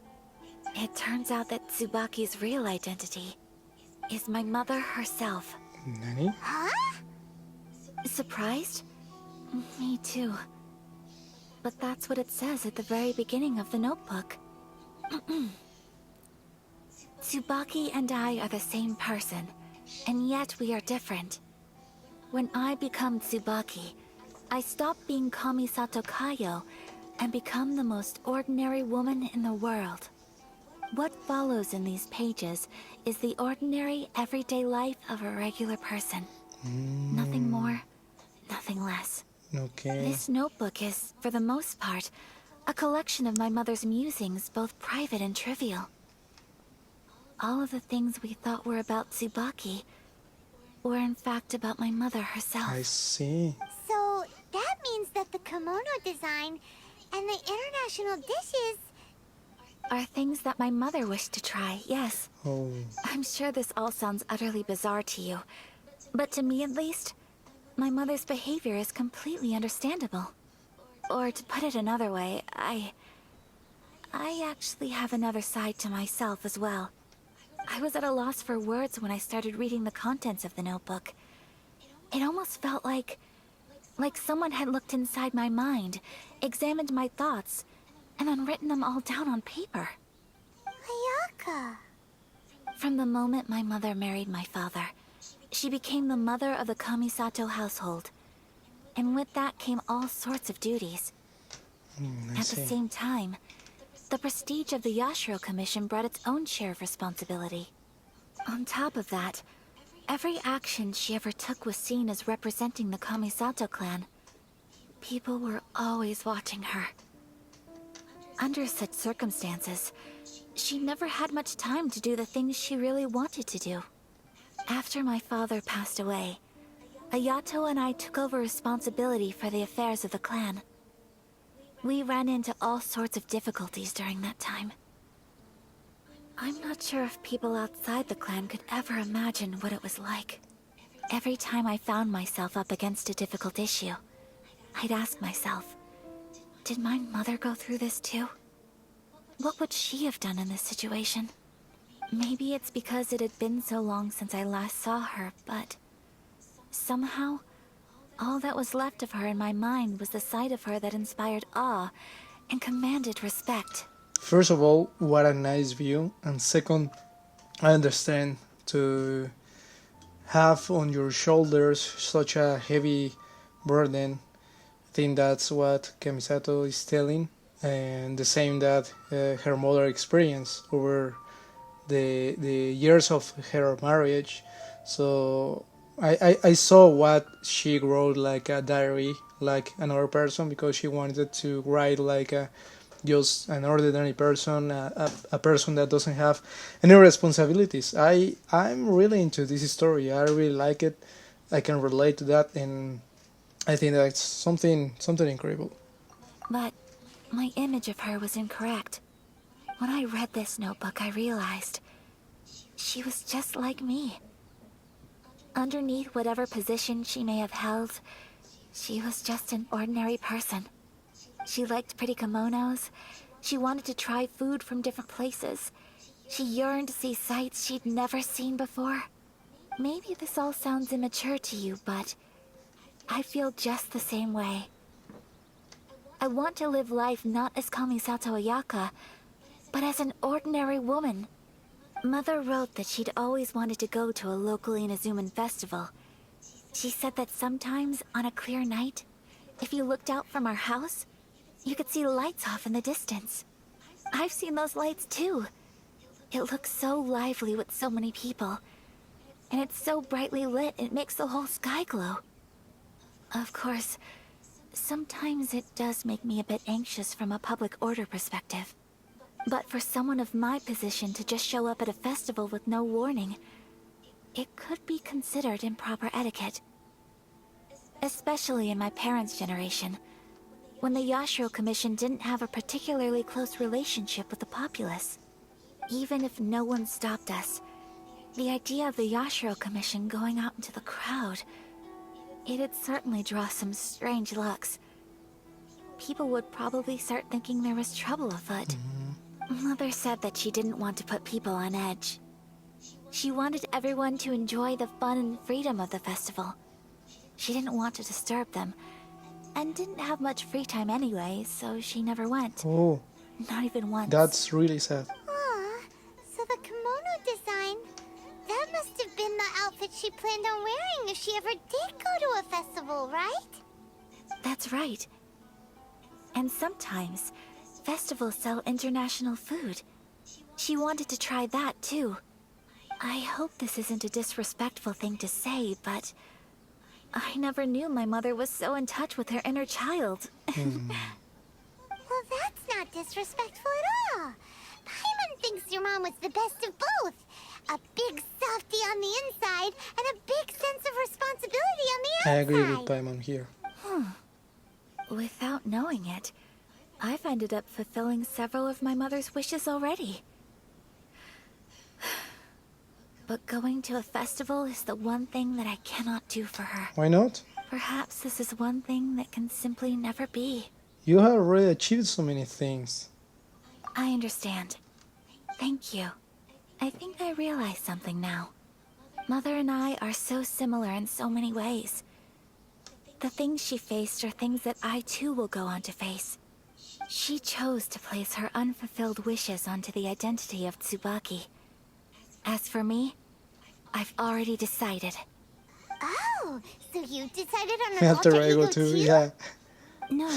It turns out that Tsubaki's real identity is my mother herself. Nani? Huh? Surprised? Me too. But that's what it says at the very beginning of the notebook. Tsubaki and I are the same person, and yet we are different. When I become Tsubaki, I stop being Kamisato Kayo and become the most ordinary woman in the world. What follows in these pages is the ordinary, everyday life of a regular person. Nothing more, nothing less. Okay. This notebook is, for the most part, a collection of my mother's musings, both private and trivial. All of the things we thought were about Tsubaki were in fact about my mother herself. I see. So that means that the kimono design and the international dishes... Are things that my mother wished to try, yes. Oh, I'm sure this all sounds utterly bizarre to you, but to me at least, my mother's behavior is completely understandable. Or to put it another way, I actually have another side to myself as well. I was at a loss for words when I started reading the contents of the notebook. It almost felt like someone had looked inside my mind, examined my thoughts, and then written them all down on paper. Ayaka. From the moment my mother married my father, she became the mother of the Kamisato household. And with that came all sorts of duties. I At the see. same time, the prestige of the Yashiro Commission brought its own share of responsibility. On top of that, every action she ever took was seen as representing the Kamisato clan. People were always watching her. Under such circumstances, she never had much time to do the things she really wanted to do. After my father passed away, Ayato and I took over responsibility for the affairs of the clan. We ran into all sorts of difficulties during that time. I'm not sure if people outside the clan could ever imagine what it was like. Every time I found myself up against a difficult issue, I'd ask myself, did my mother go through this too? What would she have done in this situation? Maybe it's because it had been so long since I last saw her, but somehow, all that was left of her in my mind was the sight of her that inspired awe and commanded respect. First of all, what a nice view. And second, I understand to have on your shoulders such a heavy burden. I think that's what Kamisato is telling, and the same that her mother experienced over the years of her marriage. So I saw what she wrote like a diary, like another person, because she wanted to write like a just an ordinary person, a person that doesn't have any responsibilities. I'm really into this story. I really like it. I can relate to that, and I think that's something incredible. But my image of her was incorrect. When I read this notebook, I realized she was just like me. Underneath whatever position she may have held, she was just an ordinary person. She liked pretty kimonos. She wanted to try food from different places. She yearned to see sights she'd never seen before. Maybe this all sounds immature to you, but I feel just the same way. I want to live life not as Kamisato Ayaka, but as an ordinary woman. Mother wrote that she'd always wanted to go to a local Inazuman festival. She said that sometimes, on a clear night, if you looked out from our house, you could see lights off in the distance. I've seen those lights too. It looks so lively with so many people. And it's so brightly lit, it makes the whole sky glow. Of course, sometimes it does make me a bit anxious from a public order perspective. But for someone of my position to just show up at a festival with no warning, it could be considered improper etiquette. Especially in my parents' generation, when the Yashiro Commission didn't have a particularly close relationship with the populace. Even if no one stopped us, the idea of the Yashiro Commission going out into the crowd, it'd certainly draw some strange looks. People would probably start thinking there was trouble afoot. Mother said that she didn't want to put people on edge. She wanted everyone to enjoy the fun and freedom of the festival. She didn't want to disturb them, and didn't have much free time anyway, so she never went. Oh, Not even once. that's really sad. Aw, so the kimono design, that must have been the outfit she planned on wearing if she ever did go to a festival, right? That's right. And sometimes, festivals sell international food. She wanted to try that too. I hope this isn't a disrespectful thing to say, but I never knew my mother was so in touch with her inner child. Well, that's not disrespectful at all. Paimon thinks your mom was the best of both. A big softy on the inside and a big sense of responsibility on the I outside. agree with Paimon here. Without knowing it, I've ended up fulfilling several of my mother's wishes already. But going to a festival is the one thing that I cannot do for her. Why not? Perhaps this is one thing that can simply never be. You have already achieved so many things. I understand. Thank you. I think I realize something now. Mother and I are so similar in so many ways. The things she faced are things that I too will go on to face. She chose to place her unfulfilled wishes onto the identity of Tsubaki. As for me, I've already decided. Oh, so you decided on an Alter alter ego ego too, too? yeah. No,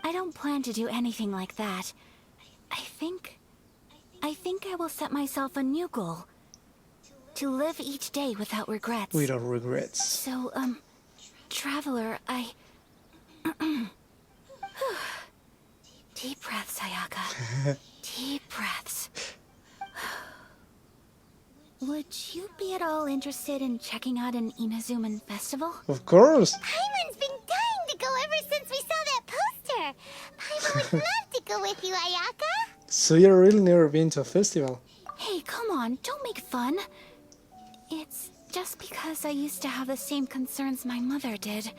I don't plan to do anything like that. I think I will set myself a new goal. To live each day without regrets. Without regrets. So, Traveler, Deep breaths, Ayaka. Deep breaths. Would you be at all interested in checking out an Inazuman festival? Of course. Paimon's been dying to go ever since we saw that poster. Paimon would love to go with you, Ayaka. So you've really never been to a festival? Hey, come on, don't make fun. It's just because I used to have the same concerns my mother did.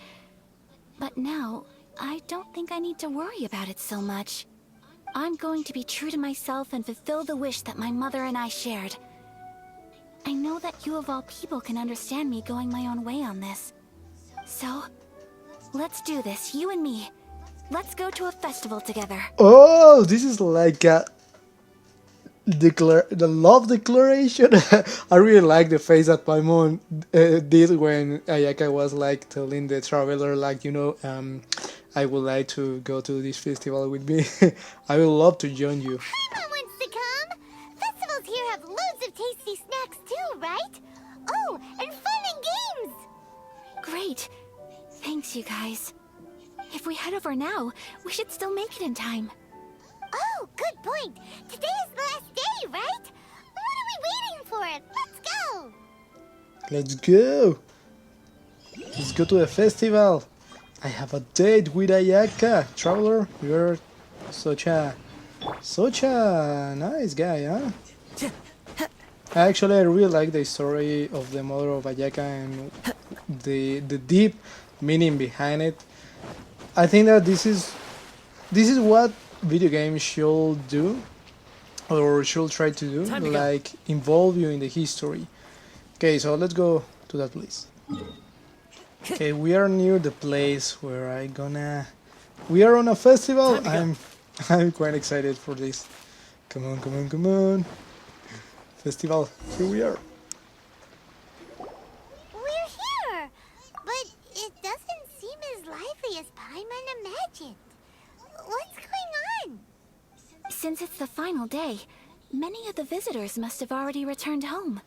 But now, I don't think I need to worry about it so much. I'm going to be true to myself and fulfill the wish that my mother and I shared. I know that you of all people can understand me going my own way on this. So, let's do this, you and me. Let's go to a festival together. Oh, this is like a the love declaration. I really like the face that Paimon did when Ayaka was like telling the traveler, like, I would like to go to this festival with me. I would love to join you. Paimon wants to come. Festivals here have loads of tasty snacks too, right? Oh, and fun and games. Great. Thanks, you guys. If we head over now, we should still make it in time. Oh, good point. Today is the last day, right? What are we waiting for? Let's go. Let's go. Let's go to the festival. I have a date with Ayaka. Traveler, you're such a nice guy, huh? Actually, I really like the story of the mother of Ayaka and the deep meaning behind it. I think that this is what video games should do, or should try to do, like involve you in the history. Okay, so let's go to that place. Okay, we are near the place where we are on a festival. I'm quite excited for this. Come on. Festival, here we are. We're here, but it doesn't seem as lively as Paimon imagined. What's going on? Since it's the final day, many of the visitors must have already returned home.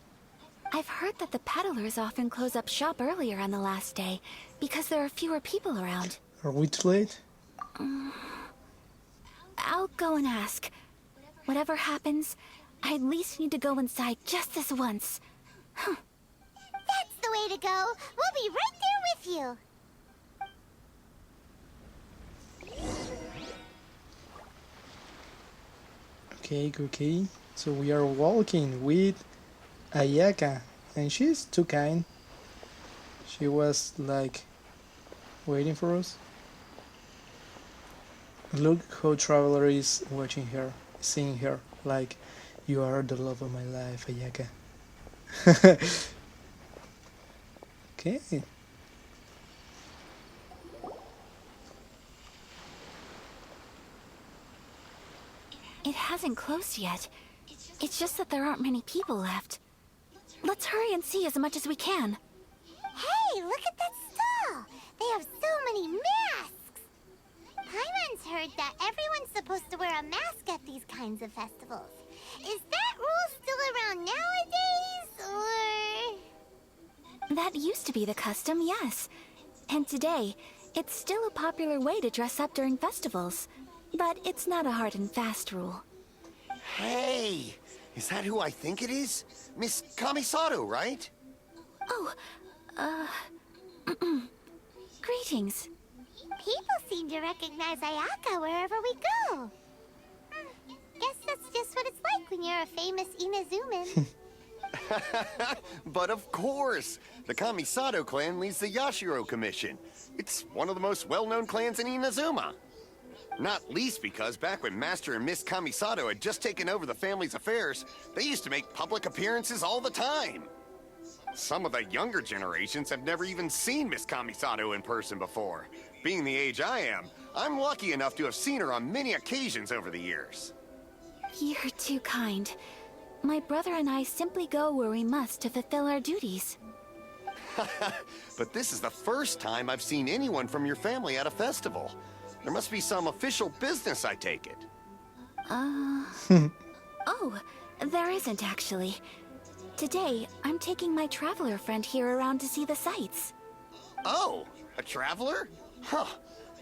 I've heard that the peddlers often close up shop earlier on the last day because there are fewer people around. Are we too late? I'll go and ask. Whatever happens, I at least need to go inside just this once. That's the way to go. We'll be right there with you. Okay. So we are walking with Ayaka, and she's too kind. She was like waiting for us. Look how Traveler is watching her, seeing her, like, you are the love of my life, Ayaka. Okay. It hasn't closed yet. It's just that there aren't many people left. Let's hurry and see as much as we can. Hey, look at that stall. They have so many masks. Paimon's heard that everyone's supposed to wear a mask at these kinds of festivals. Is that rule still around nowadays, or...? That used to be the custom, yes. And today, it's still a popular way to dress up during festivals. But it's not a hard and fast rule. Hey, Is that who I think it is? Miss Kamisato, right? Oh, greetings. People seem to recognize Ayaka wherever we go. Guess that's just what it's like when you're a famous Inazuman. But of course! The Kamisato clan leads the Yashiro Commission. It's one of the most well-known clans in Inazuma. Not least because back when Master and Miss Kamisato had just taken over the family's affairs, they used to make public appearances all the time. Some of the younger generations have never even seen Miss Kamisato in person before. Being the age I am, I'm lucky enough to have seen her on many occasions over the years. You're too kind. My brother and I simply go where we must to fulfill our duties. But this is the first time I've seen anyone from your family at a festival. There must be some official business, I take it. Oh, there isn't actually. Today, I'm taking my traveler friend here around to see the sights. Oh, a traveler? Huh.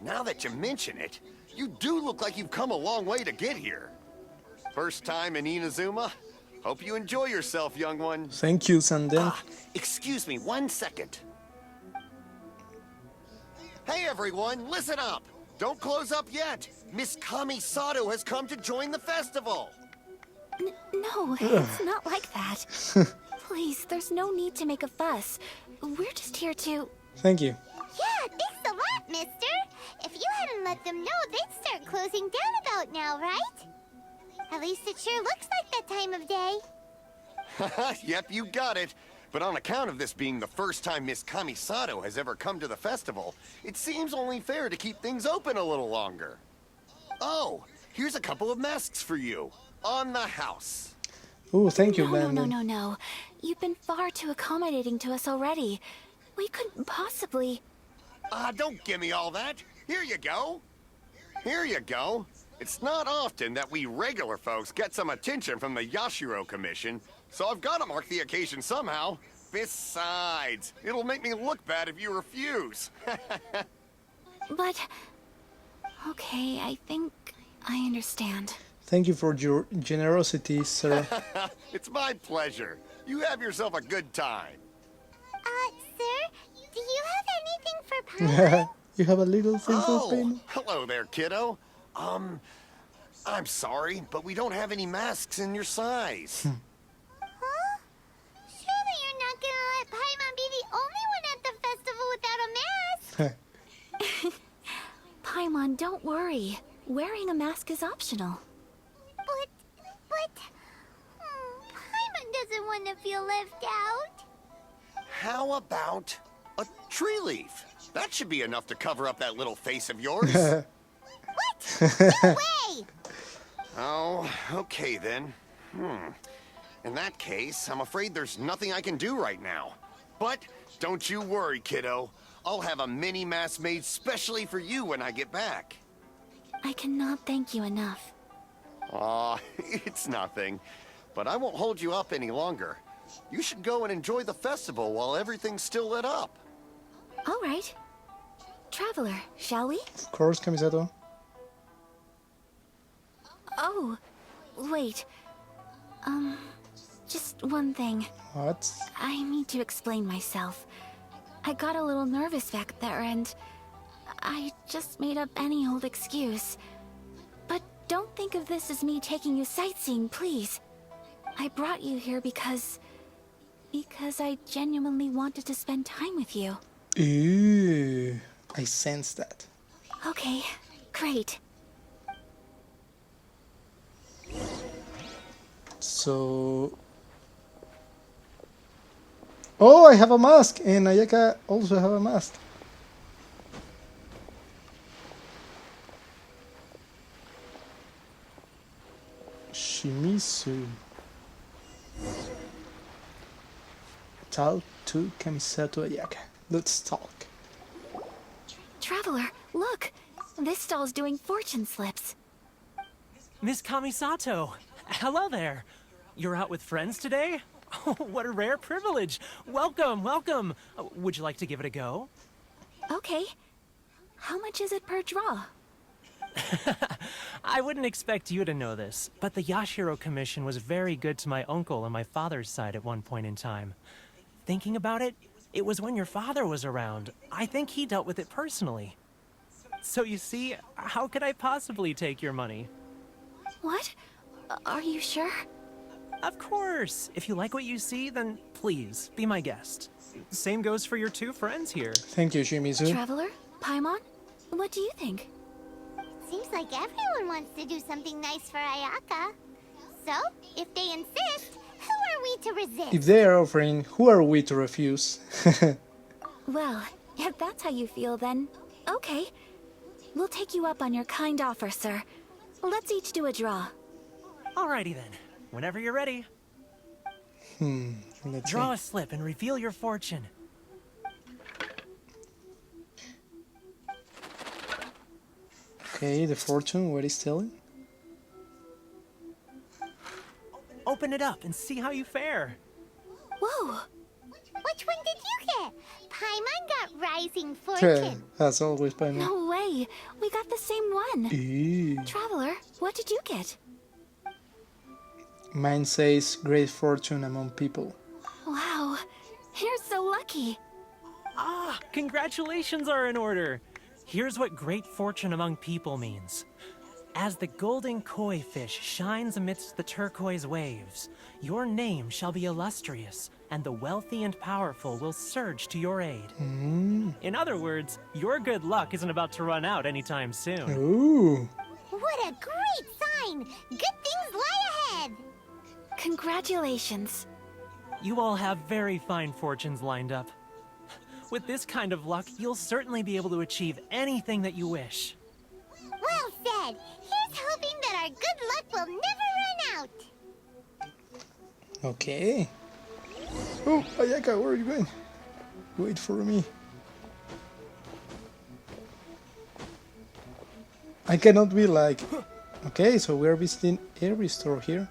Now that you mention it, you do look like you've come a long way to get here. First time in Inazuma? Hope you enjoy yourself, young one. Thank you, Sanden. Excuse me 1 second. Hey everyone, listen up! Don't close up yet! Miss Kamisato has come to join the festival! No, it's not like that. Please, there's no need to make a fuss. We're just here to... Thank you. Yeah, thanks a lot, mister. If you hadn't let them know, they'd start closing down about now, right? At least it sure looks like that time of day. Yep, you got it. But on account of this being the first time Miss Kamisato has ever come to the festival, it seems only fair to keep things open a little longer. Oh, here's a couple of masks for you. On the house. Oh, thank you, No, Landon. no. You've been far too accommodating to us already. We couldn't possibly... Don't give me all that. Here you go. Here you go. It's not often that we regular folks get some attention from the Yashiro Commission, so I've got to mark the occasion somehow. Besides, it'll make me look bad if you refuse. But... Okay, I think I understand. Thank you for your generosity, sir. It's my pleasure. You have yourself a good time. Sir, do you have anything for Paimon? You have a little thing for Oh, payment? hello there, kiddo. I'm sorry, but we don't have any masks in your size. Huh? Surely you're not gonna let Paimon be the only one at the festival without a mask? Paimon, don't worry. Wearing a mask is optional. But... Paimon doesn't want to feel left out. How about a tree leaf? That should be enough to cover up that little face of yours. What? No way! Oh, okay then. In that case, I'm afraid there's nothing I can do right now. But don't you worry, kiddo. I'll have a mini mask made specially for you when I get back. I cannot thank you enough. Aw, it's nothing. But I won't hold you up any longer. You should go and enjoy the festival while everything's still lit up. All right. Traveler, shall we? Of course, Kamisato. Oh, wait. Just one thing. What? I need to explain myself. I got a little nervous back there and I just made up any old excuse. But don't think of this as me taking you sightseeing, please. I brought you here because I genuinely wanted to spend time with you. Ooh, I sense that. Okay, great. So... Oh, I have a mask! And Ayaka also have a mask. Shimizu. Talk to Kamisato Ayaka. Let's talk. Traveler, look! This stall's doing fortune slips. Miss Kamisato! Hello there! You're out with friends today? Oh, what a rare privilege! Welcome, welcome! Would you like to give it a go? Okay. How much is it per draw? I wouldn't expect you to know this, but the Yashiro Commission was very good to my uncle on my father's side at one point in time. Thinking about it, it was when your father was around. I think he dealt with it personally. So you see, how could I possibly take your money? What? Are you sure? Of course! If you like what you see, then please, be my guest. Same goes for your two friends here. Thank you, Shimizu. Traveler? Paimon? What do you think? Seems like everyone wants to do something nice for Ayaka. So, if they insist, who are we to resist? If they are offering, who are we to refuse? Well, if that's how you feel, then okay. We'll take you up on your kind offer, sir. Let's each do a draw. Alrighty then. Whenever you're ready. Let's Draw see. a slip and reveal your fortune. Okay, the fortune, what is telling? Open it up and see how you fare. Whoa! Which one did you get? Paimon got Rising Fortune. As always, by me. No way! We got the same one! Eee. Traveler, what did you get? Mine says great fortune among people. Wow, you're so lucky! Ah, congratulations are in order. Here's what great fortune among people means. As the golden koi fish shines amidst the turquoise waves, your name shall be illustrious, and the wealthy and powerful will surge to your aid. In other words, your good luck isn't about to run out anytime soon. Ooh. What a great sign! Good things lie ahead! Congratulations. You all have very fine fortunes lined up. With this kind of luck, you'll certainly be able to achieve anything that you wish. Well said! Here's hoping that our good luck will never run out! Okay. Oh, Ayaka, where are you going? Wait for me. I cannot be like... Okay, so we're visiting every store here.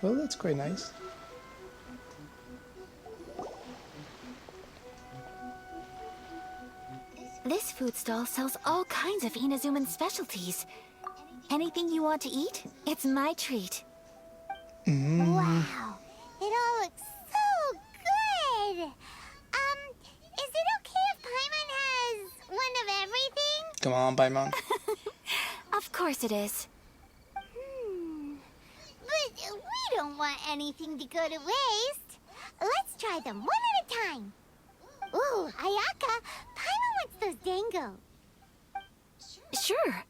Well, that's quite nice. This food stall sells all kinds of Inazuman specialties. Anything you want to eat, it's my treat. Wow! It all looks so good! Is it okay if Paimon has one of everything? Come on, Paimon. Of course it is. But we don't want anything to go to waste. Let's try them one at a time. Ooh, Ayaka, Paimon wants those dango. Sure.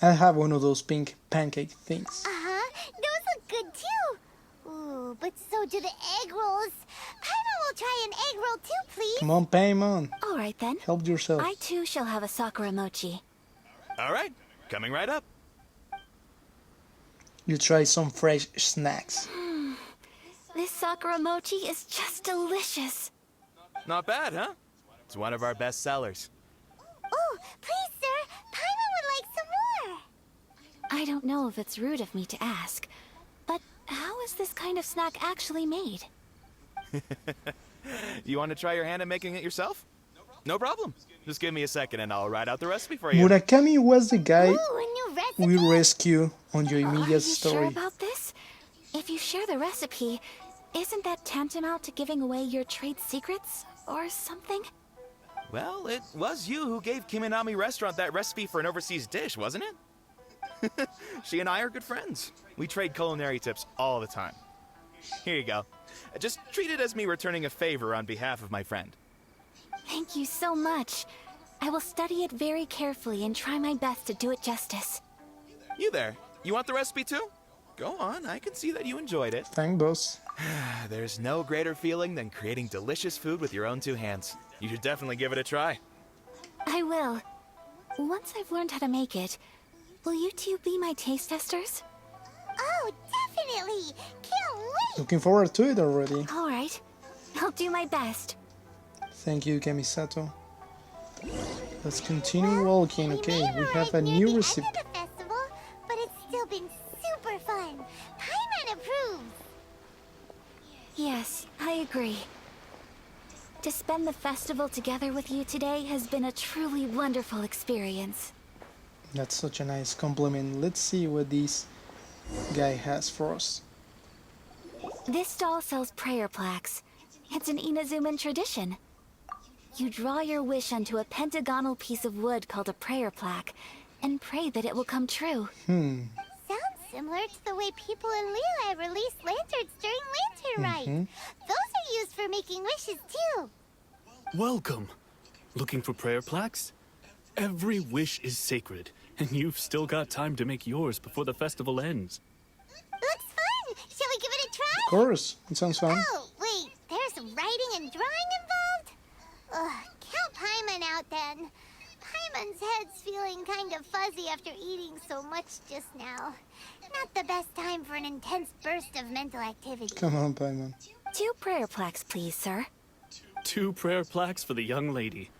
I have one of those pink pancake things. Uh-huh, those look good too. Ooh, but so do the egg rolls. Paimon will try an egg roll too, please. Come on, Paimon. All right then. Help yourself. I too shall have a sakura mochi. All right, coming right up. You try some fresh snacks. This sakura mochi is just delicious. Not bad, huh? It's one of our best sellers. Oh, please, sir. Paimon would like some more. I don't know if it's rude of me to ask, but how is this kind of snack actually made? You want to try your hand at making it yourself? No problem. Just give me a second and I'll write out the recipe for you. Murakami was the guy Ooh, a new recipe. we rescue on your Are you immediate sure story. about this? If you share the recipe, isn't that tantamount to giving away your trade secrets or something? Well, it was you who gave Kiminami Restaurant that recipe for an overseas dish, wasn't it? She and I are good friends. We trade culinary tips all the time. Here you go. Just treat it as me returning a favor on behalf of my friend. Thank you so much. I will study it very carefully and try my best to do it justice. You there. You want the recipe too? Go on, I can see that you enjoyed it. Thank boss. There's no greater feeling than creating delicious food with your own two hands. You should definitely give it a try. I will. Once I've learned how to make it, will you two be my taste testers? Oh, definitely. Can't wait. Looking forward to it already. All right. I'll do my best. Thank you, Kamisato. Let's continue walking. We Okay, may we have arrive a near new the recipe. end of the festival, but it's still been super fun. Paimon approves. Yes, I agree. To spend the festival together with you today has been a truly wonderful experience. That's such a nice compliment. Let's see what this guy has for us. This stall sells prayer plaques. It's an Inazuman tradition. You draw your wish onto a pentagonal piece of wood called a prayer plaque, and pray that it will come true. Sounds similar to the way people in Liyue release lanterns during lantern rites. Those are used for making wishes too. Welcome. Looking for prayer plaques? Every wish is sacred, and you've still got time to make yours before the festival ends. Looks fun! Shall we give it a try? Of course, it sounds fun. Oh, wait, there's writing and drawing involved? Ugh, count Paimon out then. Paimon's head's feeling kind of fuzzy after eating so much just now. Not the best time for an intense burst of mental activity. Come on, Paimon. 2 prayer plaques, please, sir. 2 prayer plaques for the young lady.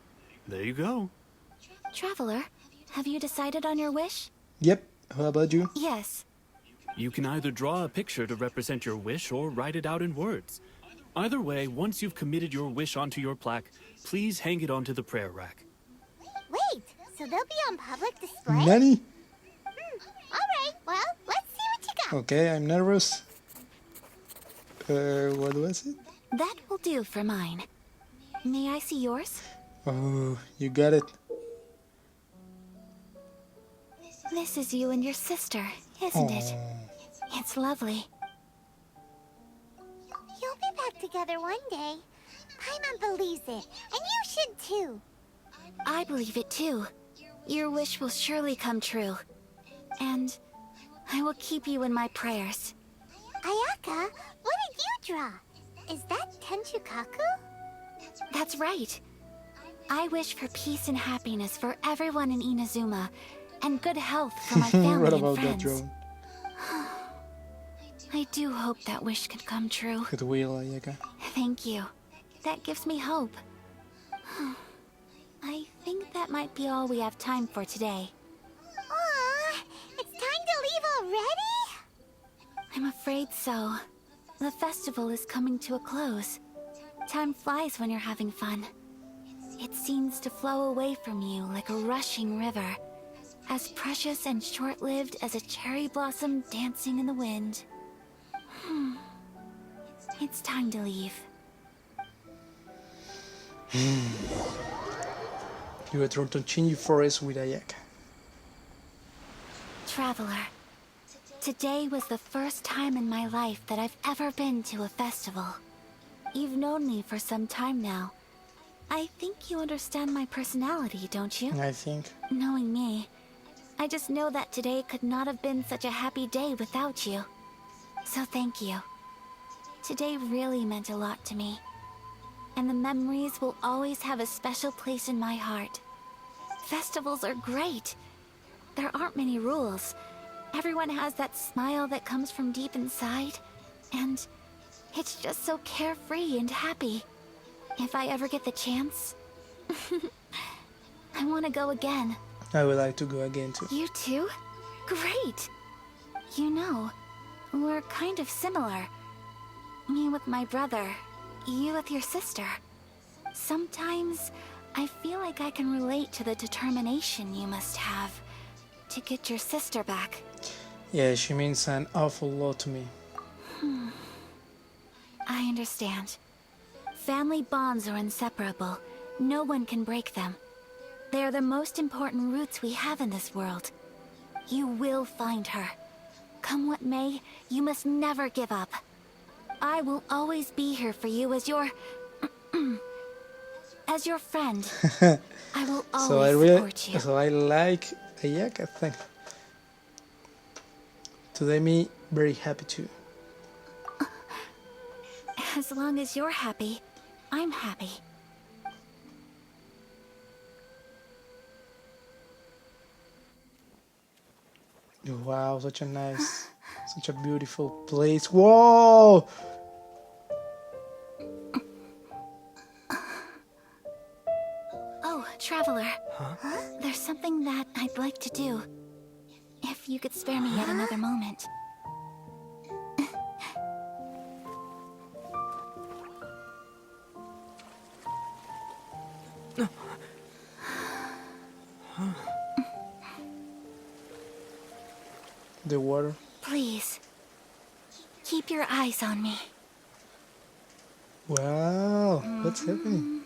There you go. Traveler, have you decided on your wish? Yep, how about you? Yes. You can either draw a picture to represent your wish or write it out in words. Either way, once you've committed your wish onto your plaque, please hang it onto the prayer rack. Wait, so they'll be on public display? Nani? Alright, well, let's see what you got. Okay, I'm nervous. What was it? That will do for mine. May I see yours? Oh, you got it. This is you and your sister, isn't it? It's lovely. You'll be back together one day. Paimon believes it, and you should too. I believe it too. Your wish will surely come true. And I will keep you in my prayers. Ayaka, what did you draw? Is that Tenchukaku? That's right. I wish for peace and happiness for everyone in Inazuma, and good health for my family What and about that friends. drone? I do hope that wish could come true. It will, Ayaka. Thank you. That gives me hope. I think that might be all we have time for today. Aw, it's time to leave already? I'm afraid so. The festival is coming to a close. Time flies when you're having fun. It seems to flow away from you like a rushing river, as precious and short-lived as a cherry blossom dancing in the wind. It's time to leave. You are to continue forest with Ayaka. Traveler, today was the first time in my life that I've ever been to a festival. You've known me for some time now. I think you understand my personality, don't you? I think. Knowing me, I just know that today could not have been such a happy day without you. So thank you. Today really meant a lot to me. And the memories will always have a special place in my heart. Festivals are great. There aren't many rules. Everyone has that smile that comes from deep inside. And it's just so carefree and happy. If I ever get the chance, I want to go again. I would like to go again too. You too? Great! You know, we're kind of similar. Me with my brother, you with your sister. Sometimes I feel like I can relate to the determination you must have to get your sister back. Yeah, she means an awful lot to me. I understand. Family bonds are inseparable. No one can break them. They are the most important roots we have in this world. You will find her. Come what may, you must never give up. I will always be here for you as your... as your friend. I will always support you. So I like Ayaka thing. Today me very happy too. As long as you're happy, I'm happy. Wow, such a beautiful place. Whoa! Oh, Traveler. There's something that I'd like to do. If you could spare me yet another moment. the water. Please, keep your eyes on me. Wow, what's happening?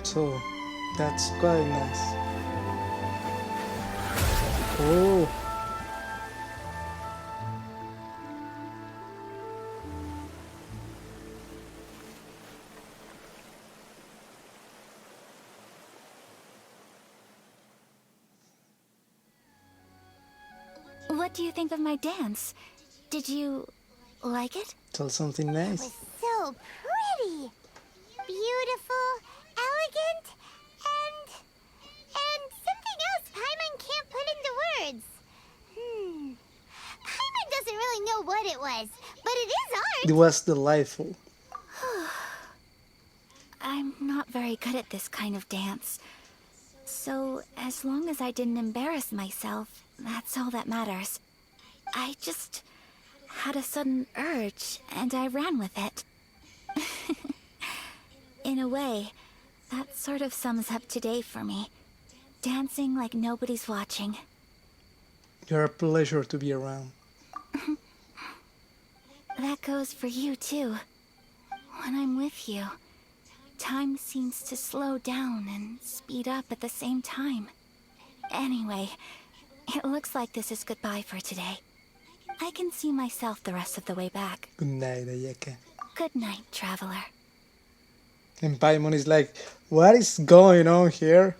So that's quite nice. Oh. What do you think of my dance? Did you like it? Tell something nice. Was so pretty. Beautiful, elegant, and something else Paimon can't put into words. Paimon doesn't really know what it was, but it is art. It was delightful. I'm not very good at this kind of dance. So, as long as I didn't embarrass myself, that's all that matters. I just had a sudden urge, and I ran with it. In a way, that sort of sums up today for me. Dancing like nobody's watching. You're a pleasure to be around. That goes for you, too. When I'm with you, time seems to slow down and speed up at the same time. Anyway, it looks like this is goodbye for today. I can see myself the rest of the way back. Good night, Ayaka. Good night, traveler. And Paimon is like, what is going on here?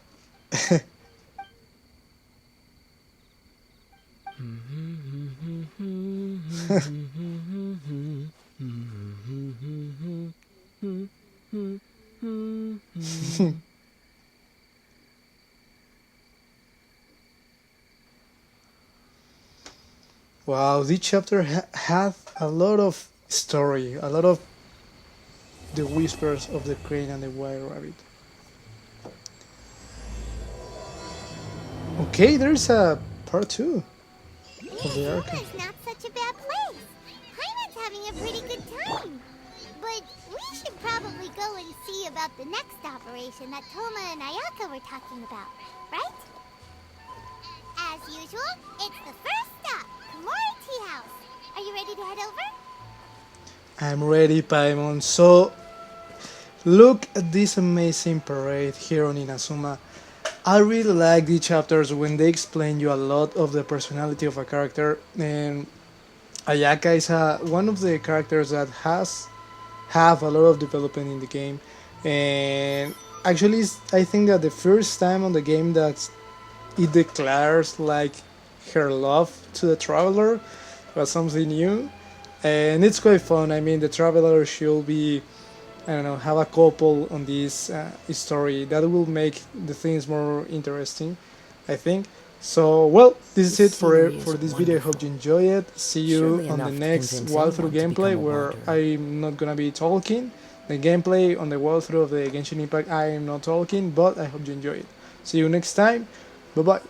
Wow, this chapter had a lot of story, a lot of the whispers of the crane and the white rabbit. Okay, there's a part 2 of the arc. Inazuma is not such a bad place. Paimon's having a pretty good time. But we should probably go and see about the next operation that Toma and Ayaka were talking about, right? As usual, it's the first stop, Komori Tea House. Are you ready to head over? I'm ready, Paimon. So, look at this amazing parade here on Inazuma. I really like the chapters when they explain you a lot of the personality of a character, and Ayaka is one of the characters that have a lot of development in the game, and actually I think that the first time on the game that it declares like her love to the traveler was something new, and it's quite fun. I mean, the traveler should be, I don't know, have a couple on this story that will make the things more interesting, I think. So, well, this is it for this video. I hope you enjoy it. See you on the next walkthrough gameplay where I'm not gonna be talking. The gameplay on the walkthrough of the Genshin Impact, I am not talking, but I hope you enjoy it. See you next time. Bye bye.